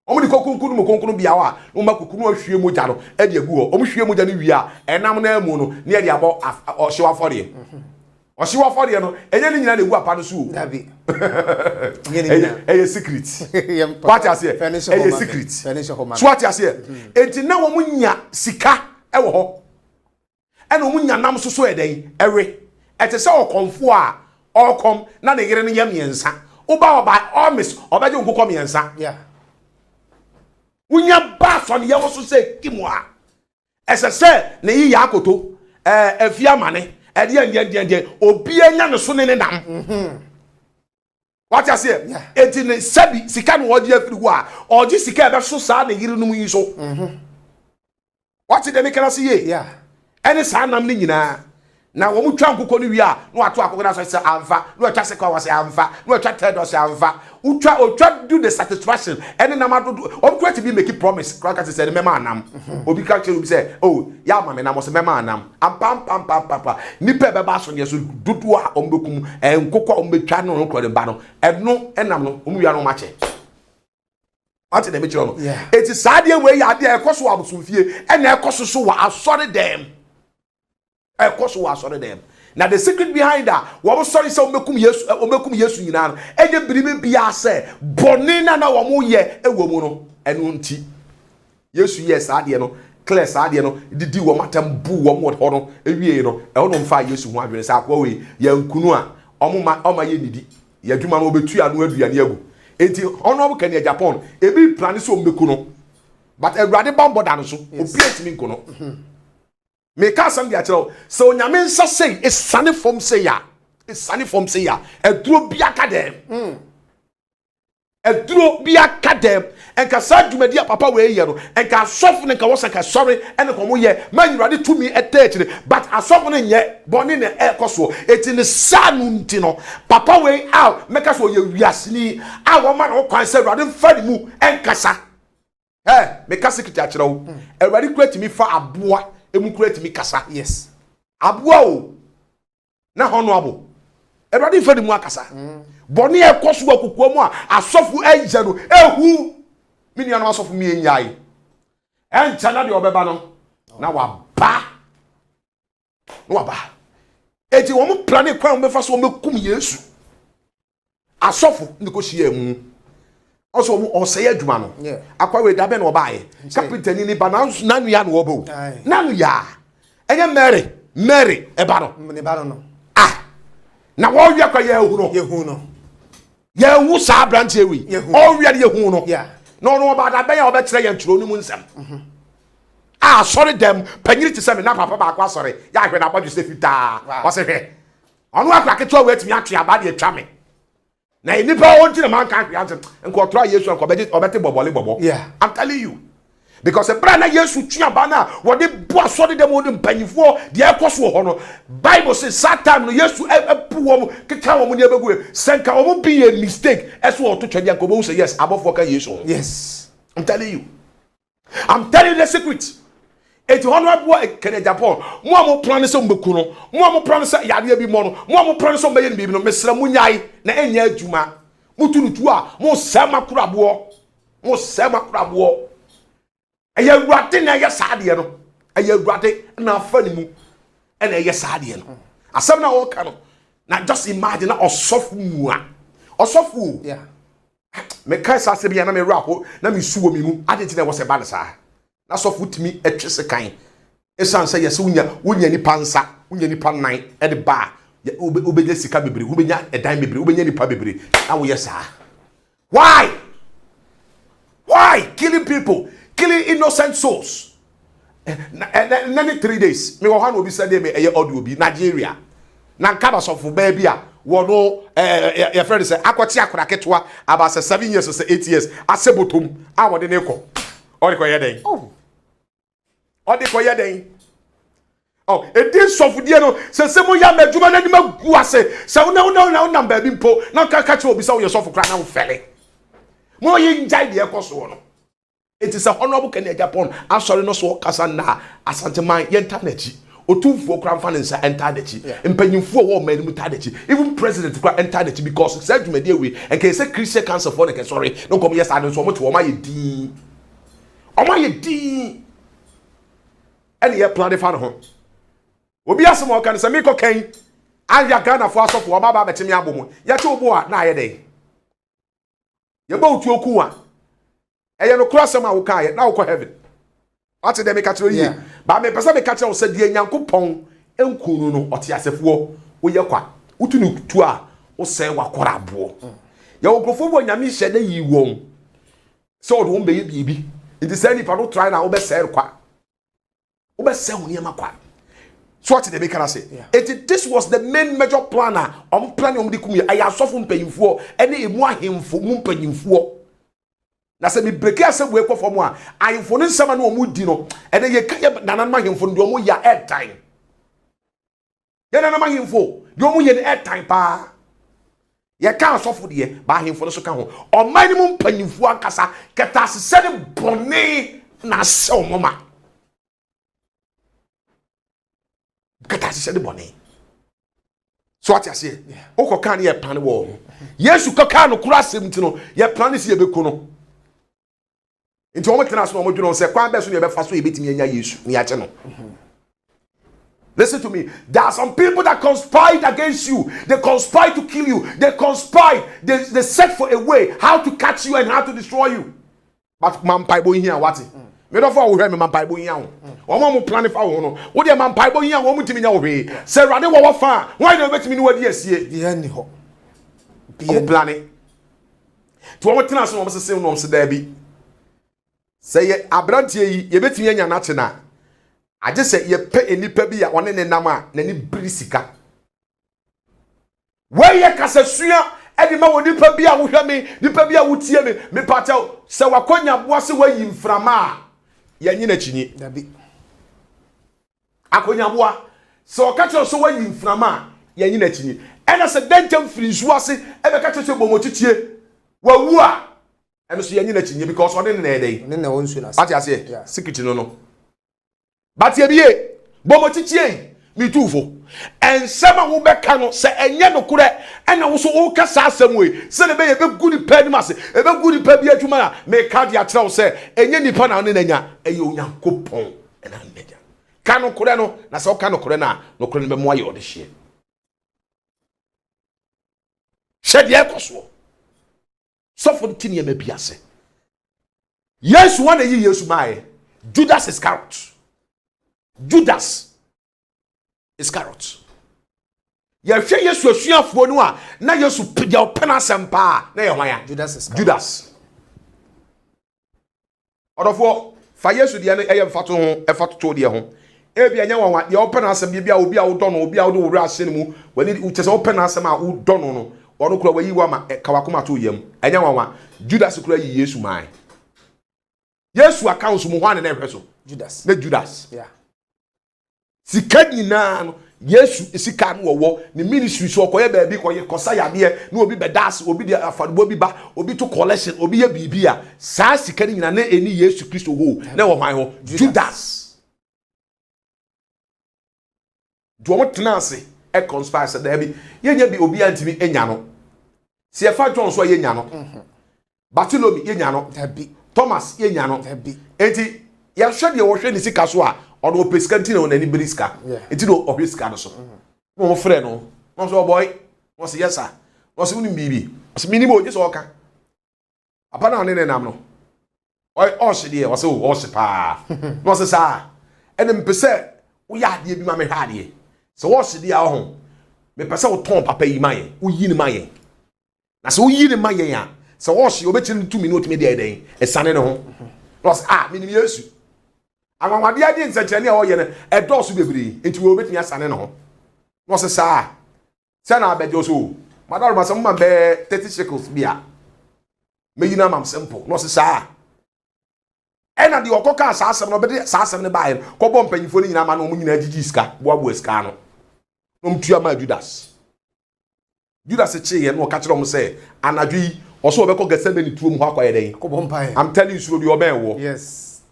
[SPEAKER 2] omo di kokunkunu bia wa no makukunu ahwie mogya no e de agu ho omo hwie mogya no wi a enam na amu no ne de abo ohyewa fode ohyewa fode no enye ni nyina na egu apa no so
[SPEAKER 1] dabi
[SPEAKER 2] eye secret what you say eye secret so what you say enti na wo munya sika e wo ho ena wo munya nam so eden ewe ete se okomfo a okom na de yere no yam yensa oba omis obaje nkokom yensa
[SPEAKER 1] yeah
[SPEAKER 2] Unya baso ne yewo so se kimwa esese ne yi yakoto afia mane ede obi anya ne so ne nam what you say enti ne sabi sika no odi afiri wo a oji sika e be so sa ne yiri num yi so what did they can see
[SPEAKER 1] yeah
[SPEAKER 2] ene sa nam ne nyina na wo mu twa nkokɔ no wi a no ato akokɔ na so se amfa no atwa se kwa wase amfa no atwa tedo se amfa utwa do the satisfaction ene nam adodo o kwati bi make promise kwa ka se mema anam obi ka che obi say oh ya ma me nam so mema anam am pam nipa be ba so ne so dudu a ombekum nkokɔ ombetwa no kɔ de ba no eno enam no omu wi no ma che ati de me chiro no eti saade we ya de ekoso abosomfie ene ekoso so wa asɔre dem ekoso wa asɔre dem. Now the secret behind that, what was sorry so omekum Yesu nyina no enye biribi bia se boni na wo ye ewo mu no enu nti Yesu yes ade no clear ade no didi wo matam bu wo mo ho no ewie no e ho no mfa Yesu ho adwene sa akwa we yankunu a oma ye nidi yadwuma no obetu anu aduane agu enti ono obu kan Japan ebi plan so omeku no but Awurade bambo da no so obi etimi nko no me ka sam dia kire so nyame nsa sei esane fom sei ya eduro bia ka dem eduro bia ka dem enka sa dwumadi papa we ye no enka asofu ne ka wosa ka sorry ene ko mo ye manyurade tumi etechire but asofu ne nye boni ne ekoso eti ne sanu nti no papa we out meka so ye wiasini a wo ma no kwan se urade mfani mu enka sa me ka secret akire wo urade create mi fa aboa emu create mi kasa
[SPEAKER 1] yes
[SPEAKER 2] aboa o na hono abo Everybody fed mu akasa boni ekoso akukuo mu a asofu agya no ehu mini anu asofu mi enyai encha na de obeba no na waba eti wo mu plan kwan wo befa so wo mekum Yesu asofu ndiko hia mu also wo oseye adwuma no akwa we dabe na obaye carpenter ni ba na nu ya no obo na nu ya enye Mary eba no na wo wi akwa yehu no yehu sa branche wi o wi de yehu no no ba da ben ya obe kire ye nturo ni mu nsem sorry dem panyiri ti se me na papa ba akwa sorry ya hwe na bodju se fita o se hwe onu akwa keto we timi atwe aba de atwa me na enipa won ti na man kan hwe ante nko tro Yesu nko obete bobole bobo I'm telling you because ebra na Yesu twa ba na wo de bo asode dem wo de mpanyifo de ekoso ho no Bible says Satan no Yesu epu wo keka wo ne ebegu senka wo be a mistake eso wo to twede nko bo say yes abofo ka Yesu
[SPEAKER 1] yes
[SPEAKER 2] I'm telling you the secret eti hono abo kene Japan mo plan se mbeku no mo plan se yade bi mo no mo plan se mbe ye bi no mesra munyai na enya adwuma mutunutu a mo sema kurabo eye Awurade na ye saade no eye Awurade na afani mu na eye saade no asem na wo ka no na just imagine na osofu mu a osofu me kai sa se bia na me rapo na me suwo mi mu ade ti na wo se ba na sa na sofu timi etwese kan esan se yes wonya ni pansa wonya ni pan nan e de ba obenya sika bebre wobenya edan bebre wobenya ni pa bebre na wo yes why killing people, killing innocent souls? And 3 days me wo han obi said me eye audio bi Nigeria na nkaba sofu baby a wo no your friend say akwoti akora ketwa about 7 years or 8 years asebotom a wo de ne ko o de ko yeden it is sofu die no se mo ya madwuma na dima gu ase se una number bi mpo na ka che obi sa wo sofu kra na wo fele mo ye njai de ekoso no. It is a honorable Kenya Japan. I'm sorry, no so Kasana, Asanteman, Yentanechi. otumfo kra mfa ne nsa enter the chi empanyimfo wo man mu ta the chi even president kra enter the chi because say dwumade we and can say Christian council for the sorry no come yes ade so mo to o ma ye din and ye plan the fan ho obi asem o kan say me kokan anya Ghana fo asofo o baba betimi abomu ye che obo a na ye den ye ba otu oku a eye no crossem a wo kan ye na wo ko heaven what dem me catch you ba me pesa me catch you say die Nyankopon enkunu no ote asefo wo ye kwa utu no tu a wo say wakora abo ye wo grofo bo nyame hye da yi wom so do wo be ye bibi it is any part try na wo be say kwa wo be say wo ne ma kwa so what dem me can say this was the main major planner planning di kum ye ayasofo mpanyimfo ene emu ahemfo mu mpanyimfo na se mi breki asem we kofo mu a ayemfo ne nsama na omu di no ene ye kaye nanan mahemfo ndo omu ya airtime ye nanan mahemfo de omu ye airtime pa ye ka asofo de ba ahemfo no so ka ho oman mu mpanyimfo akasa keta asese de bone na se omoma keta asese de bone so what you say o kan ye plan wo Yesu ka no kura asem ti no ye plan si ye beku no nti omo tena so omo dwuno se kwan be so ne be fa so e betimi anya Yesu ni ache no listen to me, there are some people that conspired against you. They conspired to kill you. They conspired, they set for a way how to catch you and how to destroy you. But man paibo here what me don't for we me man paibo here omo mo plan fa wo no wo de man paibo here wo mutimi nya wo hwe se rade wo fa why no betimi ni wadi asie
[SPEAKER 1] de ni ho
[SPEAKER 2] bi plan to omo tena so omo se no omo se da bi say ye abrantie yi ye betimi anya na che na aje se ye pe enipa bi ya one ne nam a na ni brisika we ye kasasua edi ma wo nipa bi a wo hwe me nipa bi a wo tie me pacha se wakonya boa se wayi mframa a ye nyina chinyi
[SPEAKER 1] dabi
[SPEAKER 2] akonya boa se okacho so wayi mframa a ye nyina chinyi ena se dentam frinsu ase e be kacho se bomotitie wawu a eno so ye nyina chinyi because one ne na edey
[SPEAKER 1] ne na wonsu na
[SPEAKER 2] ati ase secret no but ye biye bomotitie mi tufo ensema wo beka no se enye no kure ena wo so wo kasa asem we se ne be ye be gudi pa ni mase e be gudi pa bi adwuma a me ka dia kire wo se enye nipa na ne nanya eye onyankopon ena nanya ka no kure no na se wo ka no kure na no kure ne be mo aye ode hye shed ye koso so for tini e ma biase Yesu wana yi Yesu mae Judas Iscariot ya hwe Yesu asuafo no a na Yesu pija opena sempa na ye hwan Judas odofo fa Yesu de na eye mfato ho efato de ho ebi anya wanwa ye opena asem bia obi a wo dɔ no obi a wo de wura ase ne mu wani utese opena asem a wo dɔ no no ono kura wayi wa ma kawakoma to yam anya wanwa Judas kura yi Yesu mai Yesu account mu hwan na ehwe so Judas
[SPEAKER 1] yeah
[SPEAKER 2] sika nyina no Yesu sika no wo ni ministry so okoye ba bi koye kosa yade na obi bedas obi de afadbo bi ba obi to collection obi ya bibia saa sika nyina na eni Yesu Kristo ho na wo hwan ho Judas do mo tenase e conspire say da bi yenya bi obi antimi enya no se e fa John so yenya no Bartholomew yenya no
[SPEAKER 1] dabi
[SPEAKER 2] Thomas yenya no
[SPEAKER 1] dabi
[SPEAKER 2] enti ya hwe de wo hwe ni sika so a ono peskanti na onani briska enti do ohweska no so no frɛ no no so boy no se yes sir no se uni bibi se minimo onye so oka apa na ne nam no oi o se de o se o se pa no se sa ene mpese wo ya de bi ma me hwa de se wo se de a ho me pese wo ton papa yi mayen wo yi ni mayen na se wo yi ni mayen a se wo se obeti 2 minutes me de eden esane ne ho no se minim Yesu anwanwade ade nsachane a wo ye ne edoso bebiri enti wo betumi asane ne ho no se sa na abejo so madaro masam ma be 30 shekels bia meyina mam simple no se sa ena de okoka asasem no be asasem ne bae ko bom panyifo ni nyina ma no mu nyina agigi ska boabo ska no no mtua ma Judas che ye no ka kire om se anadwi oso obekọ gesebe ni tuom ho akoye den
[SPEAKER 1] ko bom pae
[SPEAKER 2] I'm telling you so the oben wo
[SPEAKER 1] yes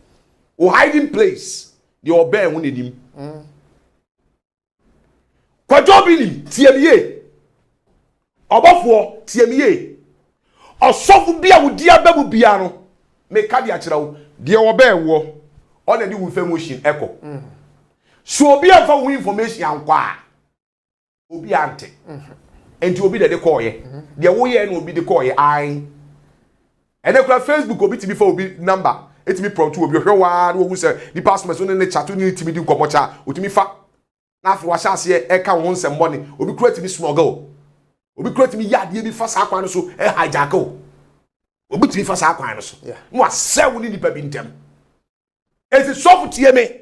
[SPEAKER 2] o hiding place the oben wo nenim Kwajo bi ni tiemiye. Obofo tiemiye. Osofu bia wo dia babu bia no. Me ka dia kira wo. De wo ba ewo. O na di wo information eko. So obi afa wo information ankwa. Obi ante. Enti obi de call ye. De wo ye na obi de call ye ai. Ene kura Facebook obi ti bi fa obi number. Etimi prompt obi hwe wa na wo say the password so ne chat ni timi di nkomocha. Otimi fa. Na afi wa chance ye e ka wo nsem boni. Obi kura timi smuggle. Obi kura timi yade bi fa sa kwan no so e hijack o. Obi timi fa sa kwan no so. No asew ni nipa bi ntem. Eti sofu tie me.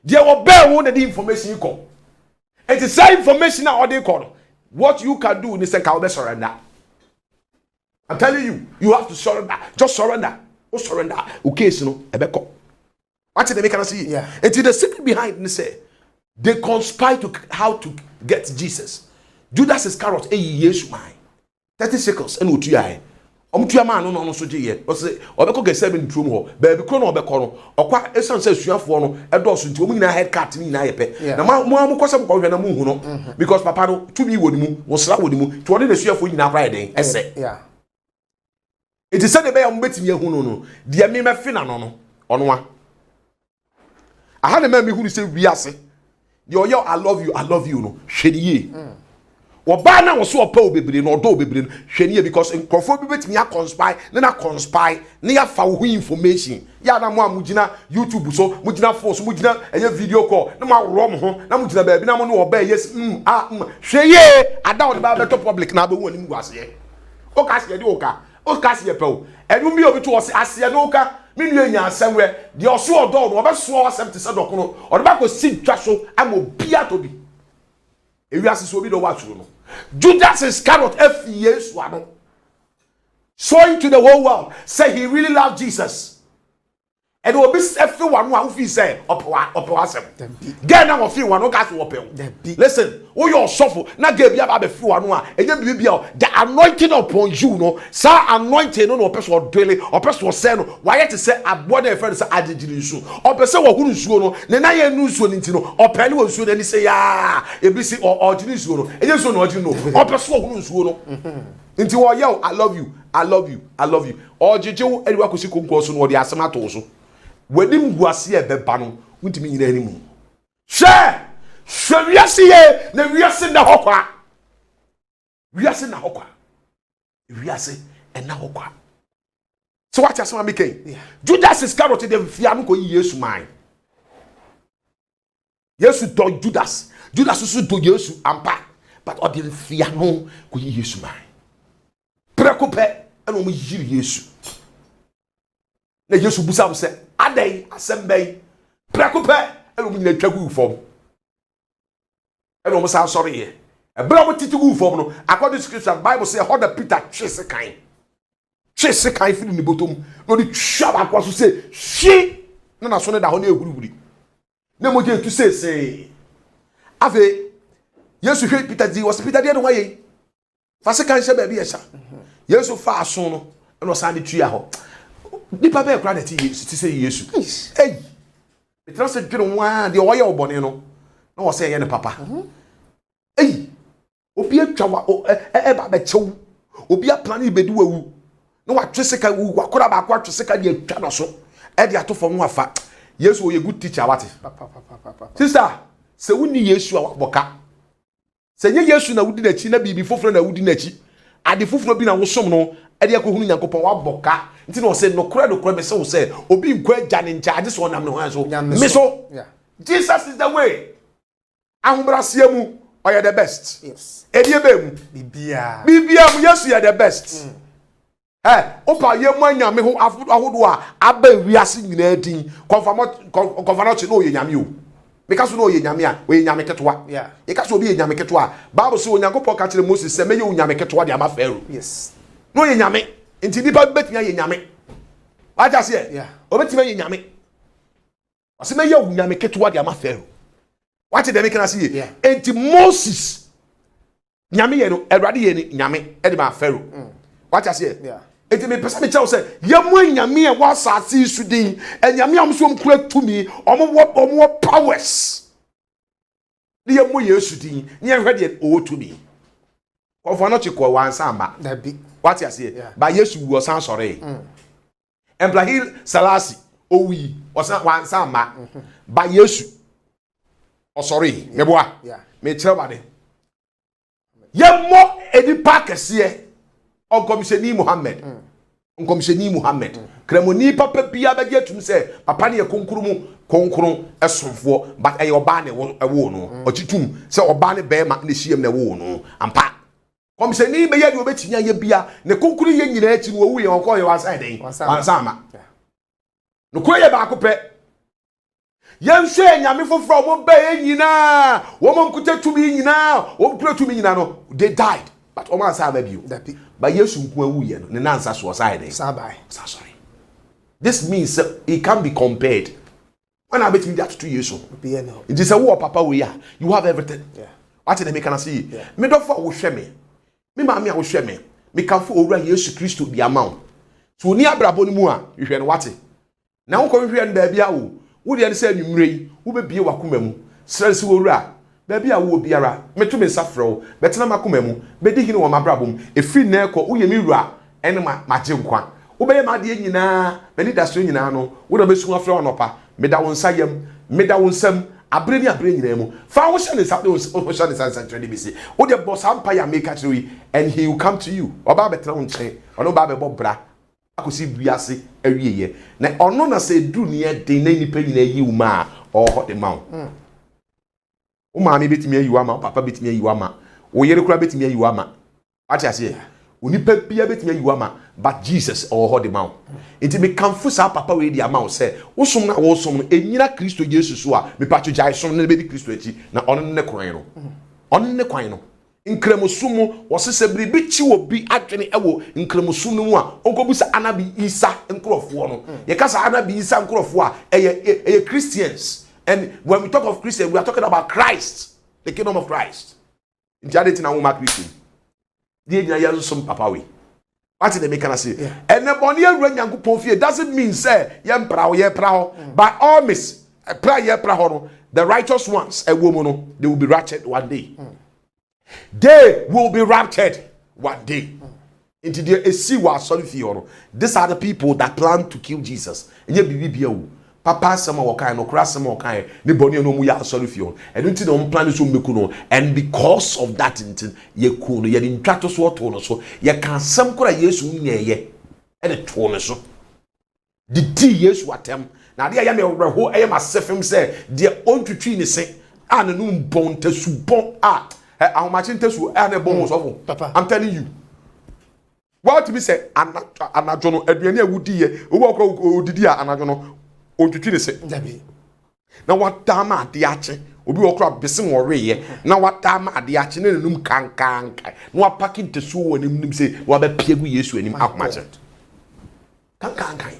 [SPEAKER 2] De wo be wo na the information ko. Eti say information na all dey call. What you can do is say ka be surrender. I'm telling you, you have to surrender. Just surrender. Oh, surrender. Okay, so no, ebeko. What did they make us see?
[SPEAKER 1] Yeah.
[SPEAKER 2] It's the secret behind it. Say they conspire to how to get Jesus. Judas Iscariot, yes, my 30 seconds and utu ya. Omutu ya man no so je ye. O say obeko get 7 trum ho. Ba bi kro no obeko no. Okwa esan say suafo no edoso nti omu nyina head cut ni nyina yepe. Na mo amukosa mo hwe na mu hu no. Because papa no to bi woni mu, wo sra woni mu. To one na suafo nyina kwa den. Ese.
[SPEAKER 1] Yeah.
[SPEAKER 2] It is said the bear betimi ehu no. De me mefe na no no. Ono a. Aha na me hu ni say wiase. De oyo I love you no. Hwediye. Oba na wo so opa obebre no odo obebre no. Hwediye because nkofo bi betimi conspire, na conspire, na ya fa wo information. Ya na mo amugina YouTube so, mugina phone so, mugina eye video call, na ma rom ho, na mugina ba bi na mo no oba yes hweye ada wo ba beto public na ba woni mu ase. O ka se de o ka. O kasi ye pe enu mi obi to o ase no ka mi nu enya asem we de o so odo no obeso o asem te se dokono o de ba ko si twa so am obia to bi ewi ase so obi do wa tru no Judas Iscariot Yesu ado showing to the whole world say he really loved Jesus and obi everyone who feel say opo asem get na o feel one o ka so opo listen wo your suffer na get bia ba be feel one a enye bibia the anointing upon you no sa anointing no person o dwele o person o say no why to say abode e friend say adegiri nsu o person wo hunu nsuo no ne na ye nu nsuo ni nti no o pele wo nsuo ni say ya e bi si o giri nsuo no enye nsuo no o giri no o person wo hunu nsuo no nti wo ye I love you o jejewo eri wa kosi konko so no o de asema to so wedim guase e beba no wuntimi nyina animu wiase ye na wiase na hokwa wiase na hokwa wiase na hokwa so what asema meken Judas Iscariot de fia no ko Yesu man Yesu do Judas so do Yesu ampa but o de fia no ko Yesu man prekope eno mo yiri Yesu na Yesu busa se adai asembei prekope eno mo nyina twagu fom eno mo sa sorry ye e bra mo titigu fom no according to scripture Bible say how the Peter chese kan fili ni botom no di twa ba kwa so say shi na so ne da ho na eguruguri na mo je tu say ave Yesu hwe Peter di was Peter di no waye fa se kan she ba bi ye sha Yesu fa aso no eno sa ne tua ho nipa be kra na ti say Yesu hey me trust dwene wa de oye obone no na wo say ye ne papa hey obi atwa wa ba be chew obi aplan ibedi wawu na wa tweseka wu akora ba akwa tweseka de atwa no so e de atofo no afa Yesu oye good teacher wate sister se wuni Yesu a boka se nye Yesu na wudi na chi na bibi foforo na wudi na chi ade foforo bi na wo som no e de akohunu Nyankopon wa boka nti no say no kura me say wo say obi nkwa agya ne ncha ade so nam ne ho so me so Jesus is the way ahobrasiam mu oye the best yes ediebem bibia mu Yesu ya the best opa ye mu anyame ho ahodo a aba wiase nyina din confirmation no ye nyame o because no ye nyame a we nyame ketwa ye ka so bi ye nyame ketwa Bible say Onyankopon ka kire Moses say me ye nyame ketwa de ama Pharaoh yes no ye nyame nti nipa betia ye nyame aja se obetima ye nyame wase me ye nyame ketwa de ama Pharaoh what did they can see enti Moses nyame ye no Awurade ye ni nyame e de ma Pharaoh what I say enti me pesa me tell say ye mo nyame e wa asase su din nyame am so mkura tumi omo powers ne ye mo Yesu din ne ye hwe de o to me kofo no chiko wansamba
[SPEAKER 1] da bi
[SPEAKER 2] what you say ba Yesu wo san sore Emplahil Salasi owi osan wansamba ba Yesu o sore meboa me kire wade ye mo edipa kese Onkomisheni Muhammad Onkomisheni Muhammad kremoni papa bia ba getum se papa ne konkrum esomfo but aye oba ne wo no otitum se oba ne be ma ne hiem ne wo no ampa komisheni be ye de obetinya ye bia ne konkrum ye nyina achi no wo ye onko ye wansan den wansan ma no ko ye ba ko pe yenhwe nyame foforo mo be ye nyina wo mo mkuta tumi nyina wo mkuta tumi nyina no they died but o man sa ba bio but Yesu nko awu ye no ne nansa so side
[SPEAKER 1] sabai
[SPEAKER 2] sorry this means it can be compared when I bet me that to Yesu it is a war papa we are you have everything what did they make see me do for wo hwe me ma me a wo hwe me kan fo owura Yesu Kristo bi amount so ni abrabo ni mu a hwe no wate na wo ko hwe no ba bia wo de say anwumre yi wo be bie wakoma mu sere se owura ba bia wo biara meto me safrɛ betena makoma mu bedi hini wo mabrabom efi na ekɔ wo ye mi wura ene magye nkwa wo be ye ma de nyina beni da so nyina no wo na besu afrɛ onopa meda wo nsa yam meda wo nsam abre ni abre nyina mu fa wo hye ne sa wo hye ne sa trade bi se wo de boss ampa ya make at you and he will come to you oba betena wo nche ono ba be bobra akosi biase awieye na ono na se du ne den na nipa nyina yi wo ma o de ma wo ma me betimi ayi wo ama papa betimi ayi wo ama wo yere kura betimi ayi wo ama ati ase onipa bia betimi ayi wo ama but Jesus o de ma nti me kanfo sa papa we di ama wo se wo som na wo som no enyira Kristo Jesus so a me pacho jai som na be di Kristo achi na ono ne kwan no ono ne kwan no nkremosu mu wo sese bribi chi wo bi adwene ewo nkremosu no mu a onkobusa anabi Isa nkrofo no ye kasa anabi Isa nkrofo a eye Christians. And when we talk of Christian, we are talking about Christ, the kingdom of Christ. In Jadet na woman Christian. The engineer some papa we. What did they make us say? And the bonnier run young confia doesn't mean say yam prao ye prao. By all means, pra ye prao. The righteous ones, a woman, they will be raptured one day. They will be raptured one day. Into the see what sorry for. These are the people that plan to kill Jesus. And yet be papa sama wakai no kra sama wakai ne boni no mu ya sorry fio enu nti no plan so meku no and because of that ntin ye ku no ye di ntwato so to no so ye kan sam kra Yesu nyeye e de to no so di Yesu atem na de ya me ho e ma sefem se de ontwitwi ni se an no mbon tasu bon a ahomachi ntasu a na bon so papa I'm telling you what me say anajo no aduane awudi ye wo ko odidi a anajo no ontwitwi ne se dabi na watama ade ache obi okra besen woreye na watama ade ache ne num kankanka na wapaki ntesu wo nim se wa ba piegu Yesu anim akomache kankanka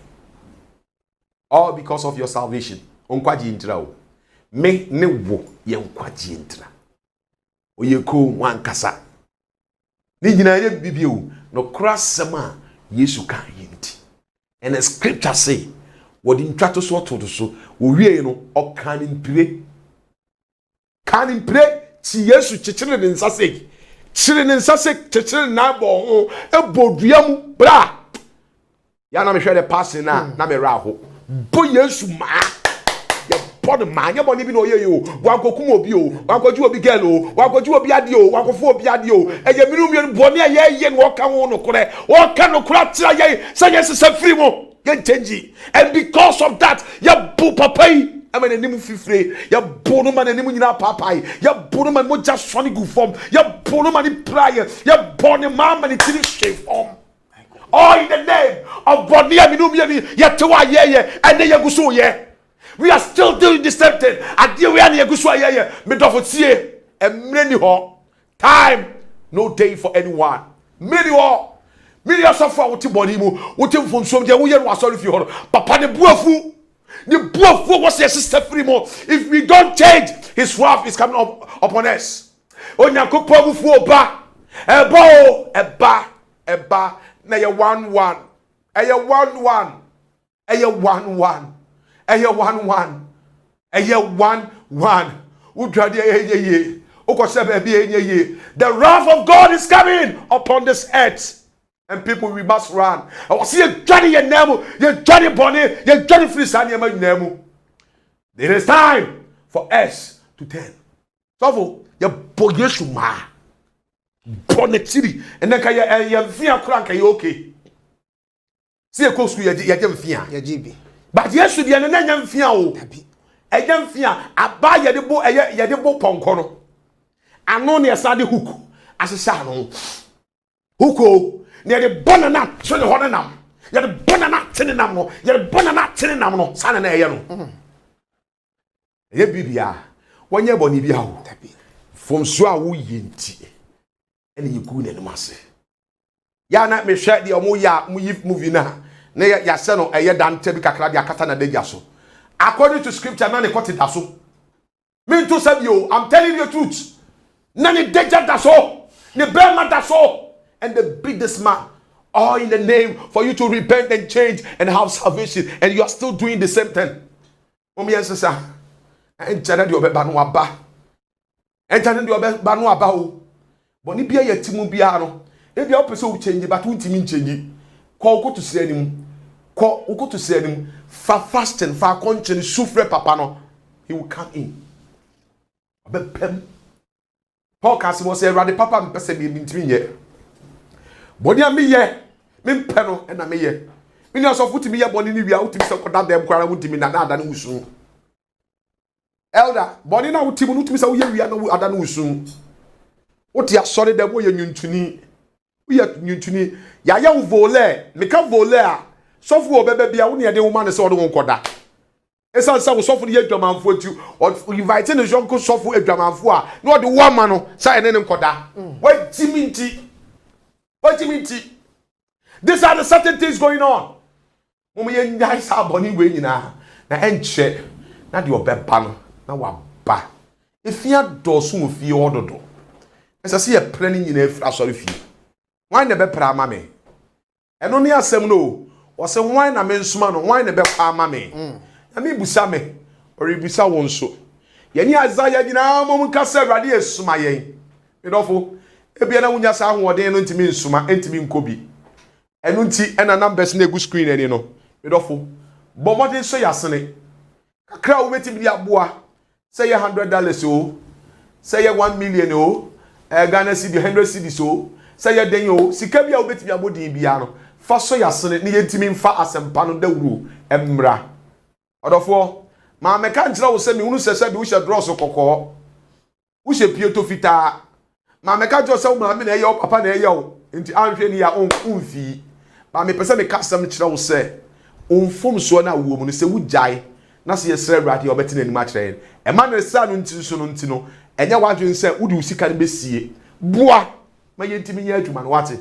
[SPEAKER 2] all because of your salvation onkwaji ntira o me ne wo ye nkwaji ntira oyeko wankasa ni nyina ye bibio no krasema Yesu kan yinti and the scripture say what in trato so to so we no o kanin pray ti Yesu chichire ne nsase chire ne nsase chichire na bo ho e bodua mu bra ya na me hwe de pass na me ra ho bo Yesu ma ya bod ma nya bo ni bi no ye yo wa kokum obi o wa koju obi girl o wa koju obi ade o wa kofo obi ade o e ye minum bo ne ye no ka ho no kore o ka no kora tira ye se ye se free mo and because of that ya bu papai amene nimu fifre ya bono man nimu nyina papai ya bono man mo just funny go form ya bono man prayer ya bono man man tiri shape form all in the name of bonia minum ye ya tewa ye and ye guso ye we are still doing the same thing ade we an ye guso ye me dofo tie emre ho time no day for anyone many ho many asafo a wote body mu wote mfonsom je wo ye no asori fi ho papa ne buafu was your sister free more if we don't change his wrath is coming upon us onyankopon bufu oba eba na ye 1-1 eye 1-1 eye 1-1 eye 1-1 eye 1-1 the wrath of God is coming upon this earth. And people, we must run. I will see a Johnny and Nemo, your Johnny Bonnie, your Johnny Frisani and Nemo. It is time for us to turn. So, your Boyesuma, Bonnet City, and then you fear crank, okay. See a coast with your fear,
[SPEAKER 1] your GB.
[SPEAKER 2] But yes, to be an young fear. A young fear, I buy your book poncono. I know near Sandy Hook as a son. Hooko. Near the banana, turn the honor. You're the banana, turning them. You're the banana, turning them. Son and a ye bibia wonye boni bia ho from so a wo yenti ene yiku ne mase ya na me hwe de omo ya movie na ya se no eye dante bi kakra de akata na dagya so according to scripture na ne kote da so me to say yo, I'm telling you the truth na ne dagya da so ne bema da so and they beat this man all in the name for you to repent and change and have salvation, and you are still doing the same thing. Omi answer and channel your banu aba. And channel your banu aba. But if you are Timu Biano, if you are person change, but won't mean change. Call go to see him. Call go to see him. For fasting, for conscience, suffer papano. He will come in. But Pem Paul Casim was a rather papa and person in between ye. Bonia me ye, me peno and a me ye. Me no so foot me ya boni ni wi out to so koda dem kwara wuti mi na ada na wusu. Elder, boni na wuti mu nutumi sa wo ye wi na ada na wusu. Wuti asori dem wo ye nyuntuni. Wo ye nyuntuni. Ya ya wo vole, me ka vole a. Sofu obebe bia wo ne de wo ma ne se wo de wo koda. Esa sa wo sofu ye dwamanfo atu, o invite ne jonko sofu edwamanfo a, na wo de wo ma no sa ene ne koda. Wa timinti. These are the certain things going on. When you guys are born in na enche na de obeba no na wa ba. If you do so fi ododo. Esa se ye planning nyina afra sorry fi. Wan na be pra ma me. Eno ne asem no. O se wan na me nsuma no, wan na be kwa ma me. Na me busa me, or busa won so. Ye ni Isaiah nyina mo nka se Awurade esuma yen. Edofo ebia na wunya sa ahoden no ntimi nsuma ntimi nkobi eno nti ena numbers na egu screen ani no medofo bomodin so yasene kakra wo betimi dia boa say $100 o say $1 million o Ghana cedi 100 cedis o say den o sika bia wo betimi abodin bia no fa so yasene ne yentimi mfa asempa no dawuro emra odofo ma meka nkyira wo se me hunu sese bi wo hye dross kokko wo hye pieto fita ma meka jo se wo ma me na ye papa na ye wo nti anhwe ni ya onfi ma me pese me kasam kyira wo se onfom so na wo mu no se wo jai na se yesre Awurade obeti na anim a kyerɛ e ma no sa no nti no enye wadwen se wo de usika no besie boa ma yentimi nya adwuma no wate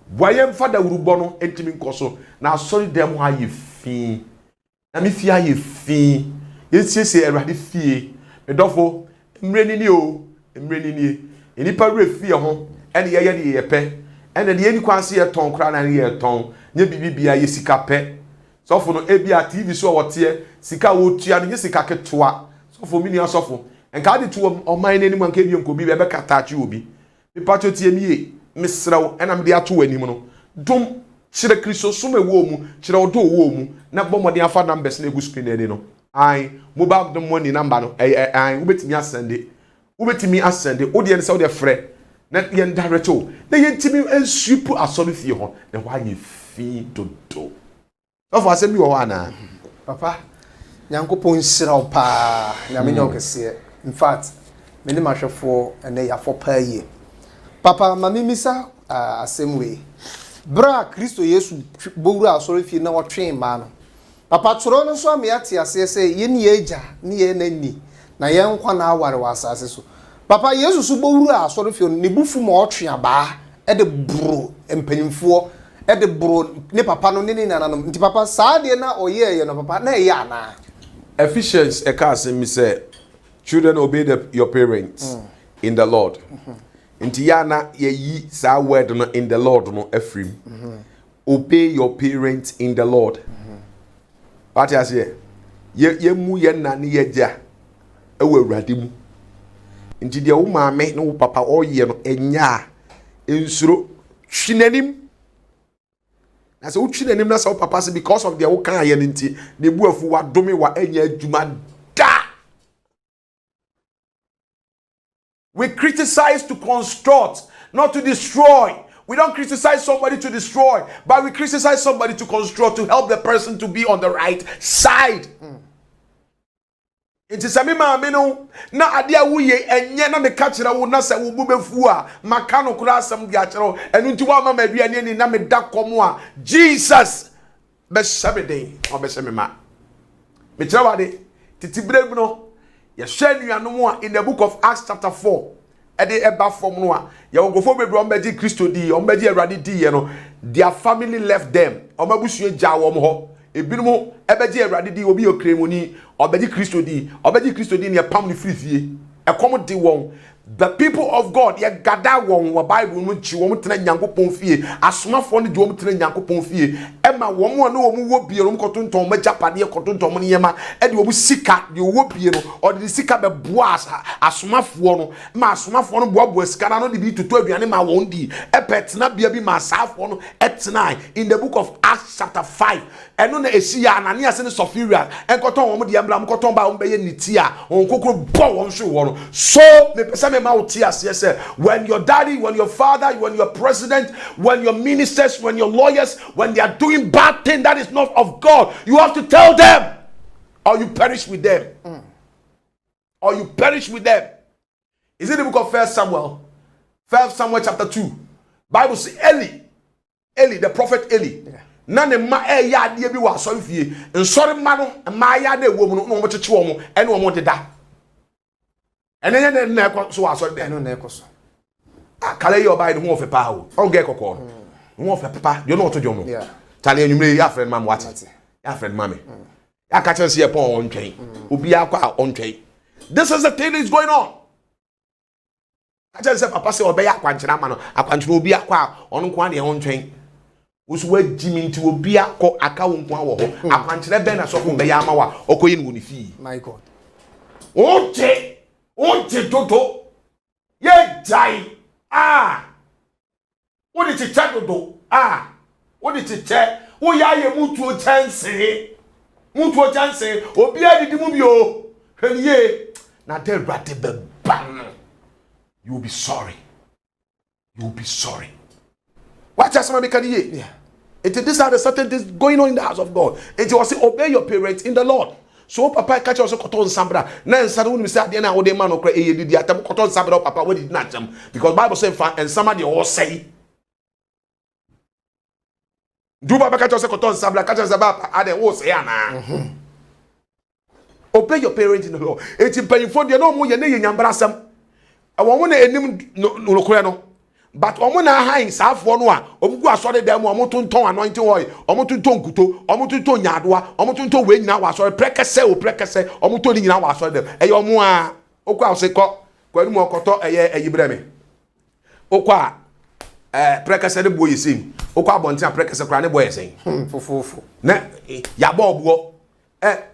[SPEAKER 2] boa ye mfa da wurubo no entimi nkoso na asori dem ha ye fi na me fi aye fi yesiesie Awurade fie medofo mreni ni o mreni ni enipa refie ho ene ye de ye pe ene de eni kwanse ye ton kra na ye ton nye bibibia ye sika pe sofo no ebia TV so wote sika wo tua no ye sika ketoa sofo mini asofo enka de tuo oman nani manka bi nko bi be katachi obi mi pacho tie mi misraw ena me de ato anim no dom kyere Kristo so me wo mu kyere odo wo mu na bomode afa numbers na egu screen eni no ai mobile the money number no ai ubetimi asende odi en se odi frɛ na yen direct o na yentimi ensupu asɔre fie ho na wa ye fi dodo of asem bi wo ana
[SPEAKER 1] papa nyankopɔn nsiraw pa na me nyokese in fact me ne mahwefo ene ya fo pa ye papa mamimisa asem we bra Kristo Yesu bowura asɔre fie na wɔtwen ma no papa toro no so me ate ase se ye ne eja ne ye nani na ye nkwa na aware wasase so papa Yesu so bowura asɔre fie ne bufu ma ɔtwe aba e de bro empanimfo e de bro ne papa no ne nananom nti papa saade na oyeye no papa na ye ana
[SPEAKER 2] Ephesians me say children obey your parents in the Lord nti ya na ye yi sa word no in the Lord no afrim obey your parents in the Lord what you say ye mu ye na ne ye ja e wo Awurade mu nti de wo maame ne wo papa oye no enya ensuro twinanim na se wo twinanim na se wo papa se because of the wo kan aye nti ne bu afu wa dome wa enya adwuma da. We criticize to construct, not to destroy. We don't criticize somebody to destroy, but we criticize somebody to construct, to help the person to be on the right side. It is a mema no na ade a wo ye enye na me ka kire wo na se wo bubefu a maka no kura asem dia kire wo enu nti wo ma maduane ni na me da komo a Jesus be sebeden o be semema me kire wade titibrebu no ye hwe nuanom a in the book of Acts chapter 4 ede eba form no a ye wogofo bebre ombeji Kristo di ombeji Awurade di ye no their family left them omabusu ja wo ho ebinumo ebeji Awurade di obi okremoni obeji Kristo di ne pam ne frifie ekom de won the people of God ye gada won wa Bible no chi won tena Nyankopon fie asomafo no de won tena Nyankopon fie ema won no won wo bie no kotonton majapade kotonton no yema e de wo sika de wo bie no o de sika be boa asomafo no ma asomafo no boa sika na no de bi toto aduane ma won di e petena bia bi ma asafo no etena in the book of Acts chapter 5 eno na esia Ananias ne Sapphira enkoton won de embra mkoton ba won be ye nitia won kokoro bo won hwe won so me pesa when your daddy, when your father, when your president, when your ministers, when your lawyers, when they are doing bad things that is not of God, you have to tell them, or you perish with them. Or you perish with them. Is it the book of 1 Samuel? 1 Samuel chapter 2. Bible says Eli, the prophet Eli. Nane ma ya de bi wa so fie. Nsori ma no ma ya na ewo mu no mo cheche wo mo ene wo mo deda. Ene ne na ekọ so aso de no na ekọ so akale yo bai no ho fe pa o on ge kokọ no ho fe papa de no to jo no tale enwumre ya friend mam wati ya friend mame ya ka chense ye pon on twen obi akwa on twen. This is the thing that is going on. I just say papa say obe ya akwanchira ma no akwanchira obi akwa on nko ade on twen usu wa jimi nti obi akọ aka wo nko awo ho akwanchira be na so ko be ya ama wa okoye no ni fi. My God. Oje dodo ye jai what did you check dodo what did you check wo ya ye mutuo chance obi adidi mu bio hweniye na de rade be ban you will be sorry what just me can ye yeah these are the certain things going on in the house of God. It was say obey your parents in the Lord. So papa catch us koton sambra na nsare wonu se ade na wo de ma no kra eyedidi atam koton sambra papa we did not jam because Bible say fa and somebody all say do baba catch us koton sambra catch us about ade wo say ana obey your parents in the law eti payifo de no mo ye na ye nyambra sam awon mo na enim no kra no but omo na han saafo no a obugu asore dem omo tonton anointing oil omo tonton kuto omo tonton nyadoa omo tonton we nyina wa asore prekese omo toni nyina wa asore dem eye omo a okwa oseko kwanu mo okoto eye breme okwa prekese de boye sim okwa abontia prekese kra ne boye sen fofofo na ya bobo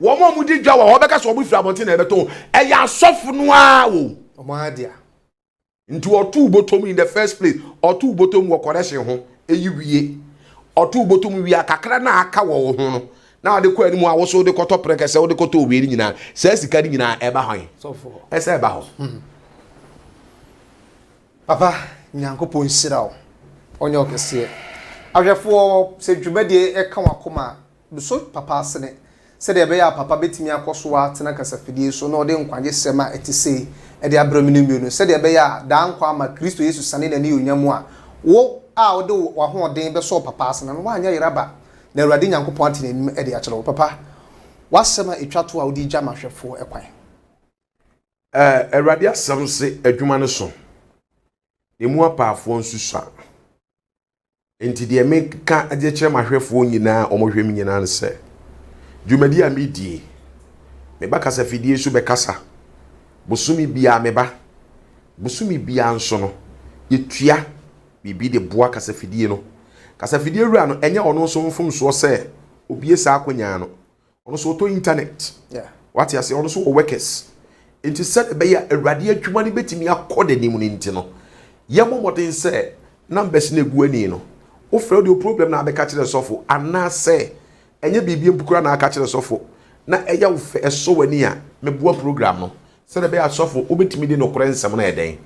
[SPEAKER 2] wo mo mu di dwa wo beka so obu fira abontia na ebeto eye asofu no a wo omo adia into otu botom in the first place otu botom wo correction ho eyiwie otu botom wi akakra na aka wo ho no na de ko animu awoso de koto prekese wo de koto obi ni nyina se sika ni nyina eba han so for ese eba ho papa Nyankopon sirawo onye okese ahwefo se dwumade e ka wakoma so papa asene se de be ya papa betimi akoso a tena kasafidie so na ode nkwanye sema etise ede abraminu no se de be ya da nkwa ama Kristo Yesu sane na ne onyamu a wo a ode wa hoden be so papa asene no wanya yeraba na Awurade Nyankopon atenanim ede akere wo papa wasema etwato a odi jama hwefo ekwan Awurade asem se adwuma no so emu apaafo nsusa enti de meka ade kire mahwefo nyina omohwem nyina no se dwumadi a medie me ba kasa fidie so be kasa bosumi bia meba bosumi bia nso no yetua bibi de boa kasa fidie wura no enye ono so mfum so se obie sa akonya no ono so to internet yeah what you say ono so workers nti sɛ be ya awurade adwuma ne betimi akɔ de nim ne nti no ye momoden sɛ numbers na egu ani no wo frɛ de problem na abɛka kyerɛ sɔfo ana sɛ enye bibie mpukura na aka kyerɛ sɔfo na ɛya wo fɛ ɛso wani a meboa program no sɛ de be ya sɔfo wo betimi de no korɛ nsɛm na ɛdɛn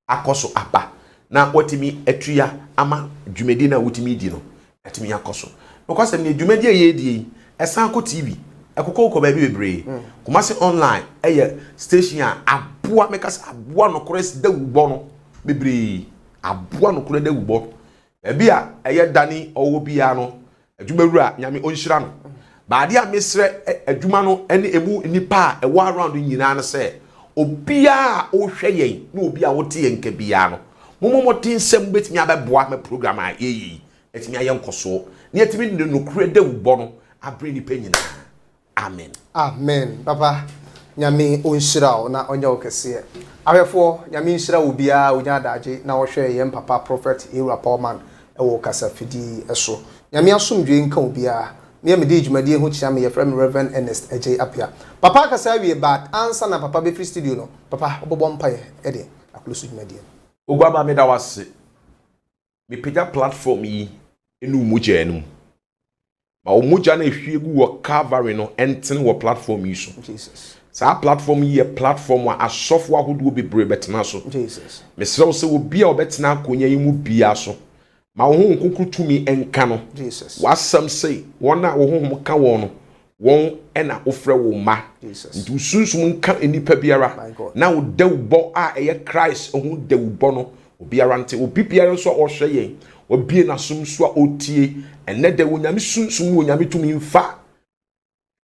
[SPEAKER 2] akɔso aba na watimi atua ama dwumedi na wotimi di no atimi akɔso because me dwumedi ye di ɛsan ko TV ekoko ba bi bebre kuma se online ɛyɛ station a aboa meka se aboa no korɛ da wubɔ no bebre aboa no korɛ da wubɔ ebi a ɛyɛ dani ɔwɔ bia no adwuma wura nyame onhyira no baade a mesrɛ adwuma no ɛne emu nipa a ɛwɔ around nyinaa no sɛ obia o hwɛ yɛn na obia wo te yɛn ka bia no momomotin sɛm betimi abɛboa me program a yeyi etimi ayɛ nkoso na etimi no korɛ da wubɔ no abre nipa nyinaa. Amen.
[SPEAKER 1] Amen. Papa, nyame onhyira na onya okese. Awefo, nyame nhyira obi a onya adaje na wo hwe yem papa prophet Ewura Powerman ewo kasa fidi eso. Nyame asomdwe nka obi a me me di dwumadi ho chia me ye frem Reverend Ernest Ejay Apia. Papa kasa wie bat answer na papa be free studio no. Papa obobɔ mpae e de akoloso dwumadi.
[SPEAKER 2] Ogwa ma me da wase. Me pega platform yi enu mugya enum. Ma omugya na ehwie gu wo Calvary no enten wo platform yi so.
[SPEAKER 1] Jesus.
[SPEAKER 2] Sa platform yi e platform wa asofo ahodo bebre betena so.
[SPEAKER 1] Jesus.
[SPEAKER 2] Me srew se obi a obetena akonya yi mu bia so. Ma wo honhom konkrotumi enka no.
[SPEAKER 1] Jesus.
[SPEAKER 2] Wasam sei wona wo honhom ka wo no. Won ena ofrɛ wo ma.
[SPEAKER 1] Jesus.
[SPEAKER 2] Nti usunsum nka enipa biara. Na wo dawubɔ a eye Christ ohun dawubɔ no obiara nte obi biara so a ɔhwɛ yɛn. Obie na sum so a otie ene de wonyame sunsum wonyame tumi mfa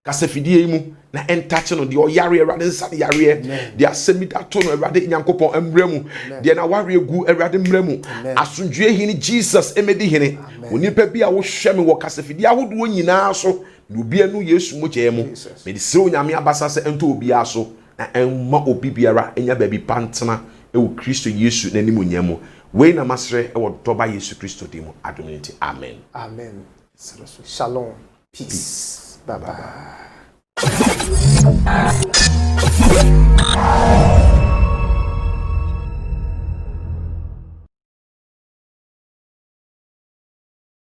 [SPEAKER 2] kasafidie mu na entache no de oyare Awurade nsa de yare de asemida to no Awurade nyankopɔn amremu de na ware gu Awurade mremu asundwe hini Jesus emedi hini onipa bi a wo hwɛ me wo kasafidie ahodo nyinaa so na obi anu Yesu mo kyɛ mu me de sɛ onyame abasa sɛ ento obi aso na emma obi biara enya baabi pantena ewo Kristo Yesu na nimu nyamo we na masre e wo doba Yesu Kristo dimo adominity. Amen.
[SPEAKER 1] Amen. Shalom. Peace. Bye bye.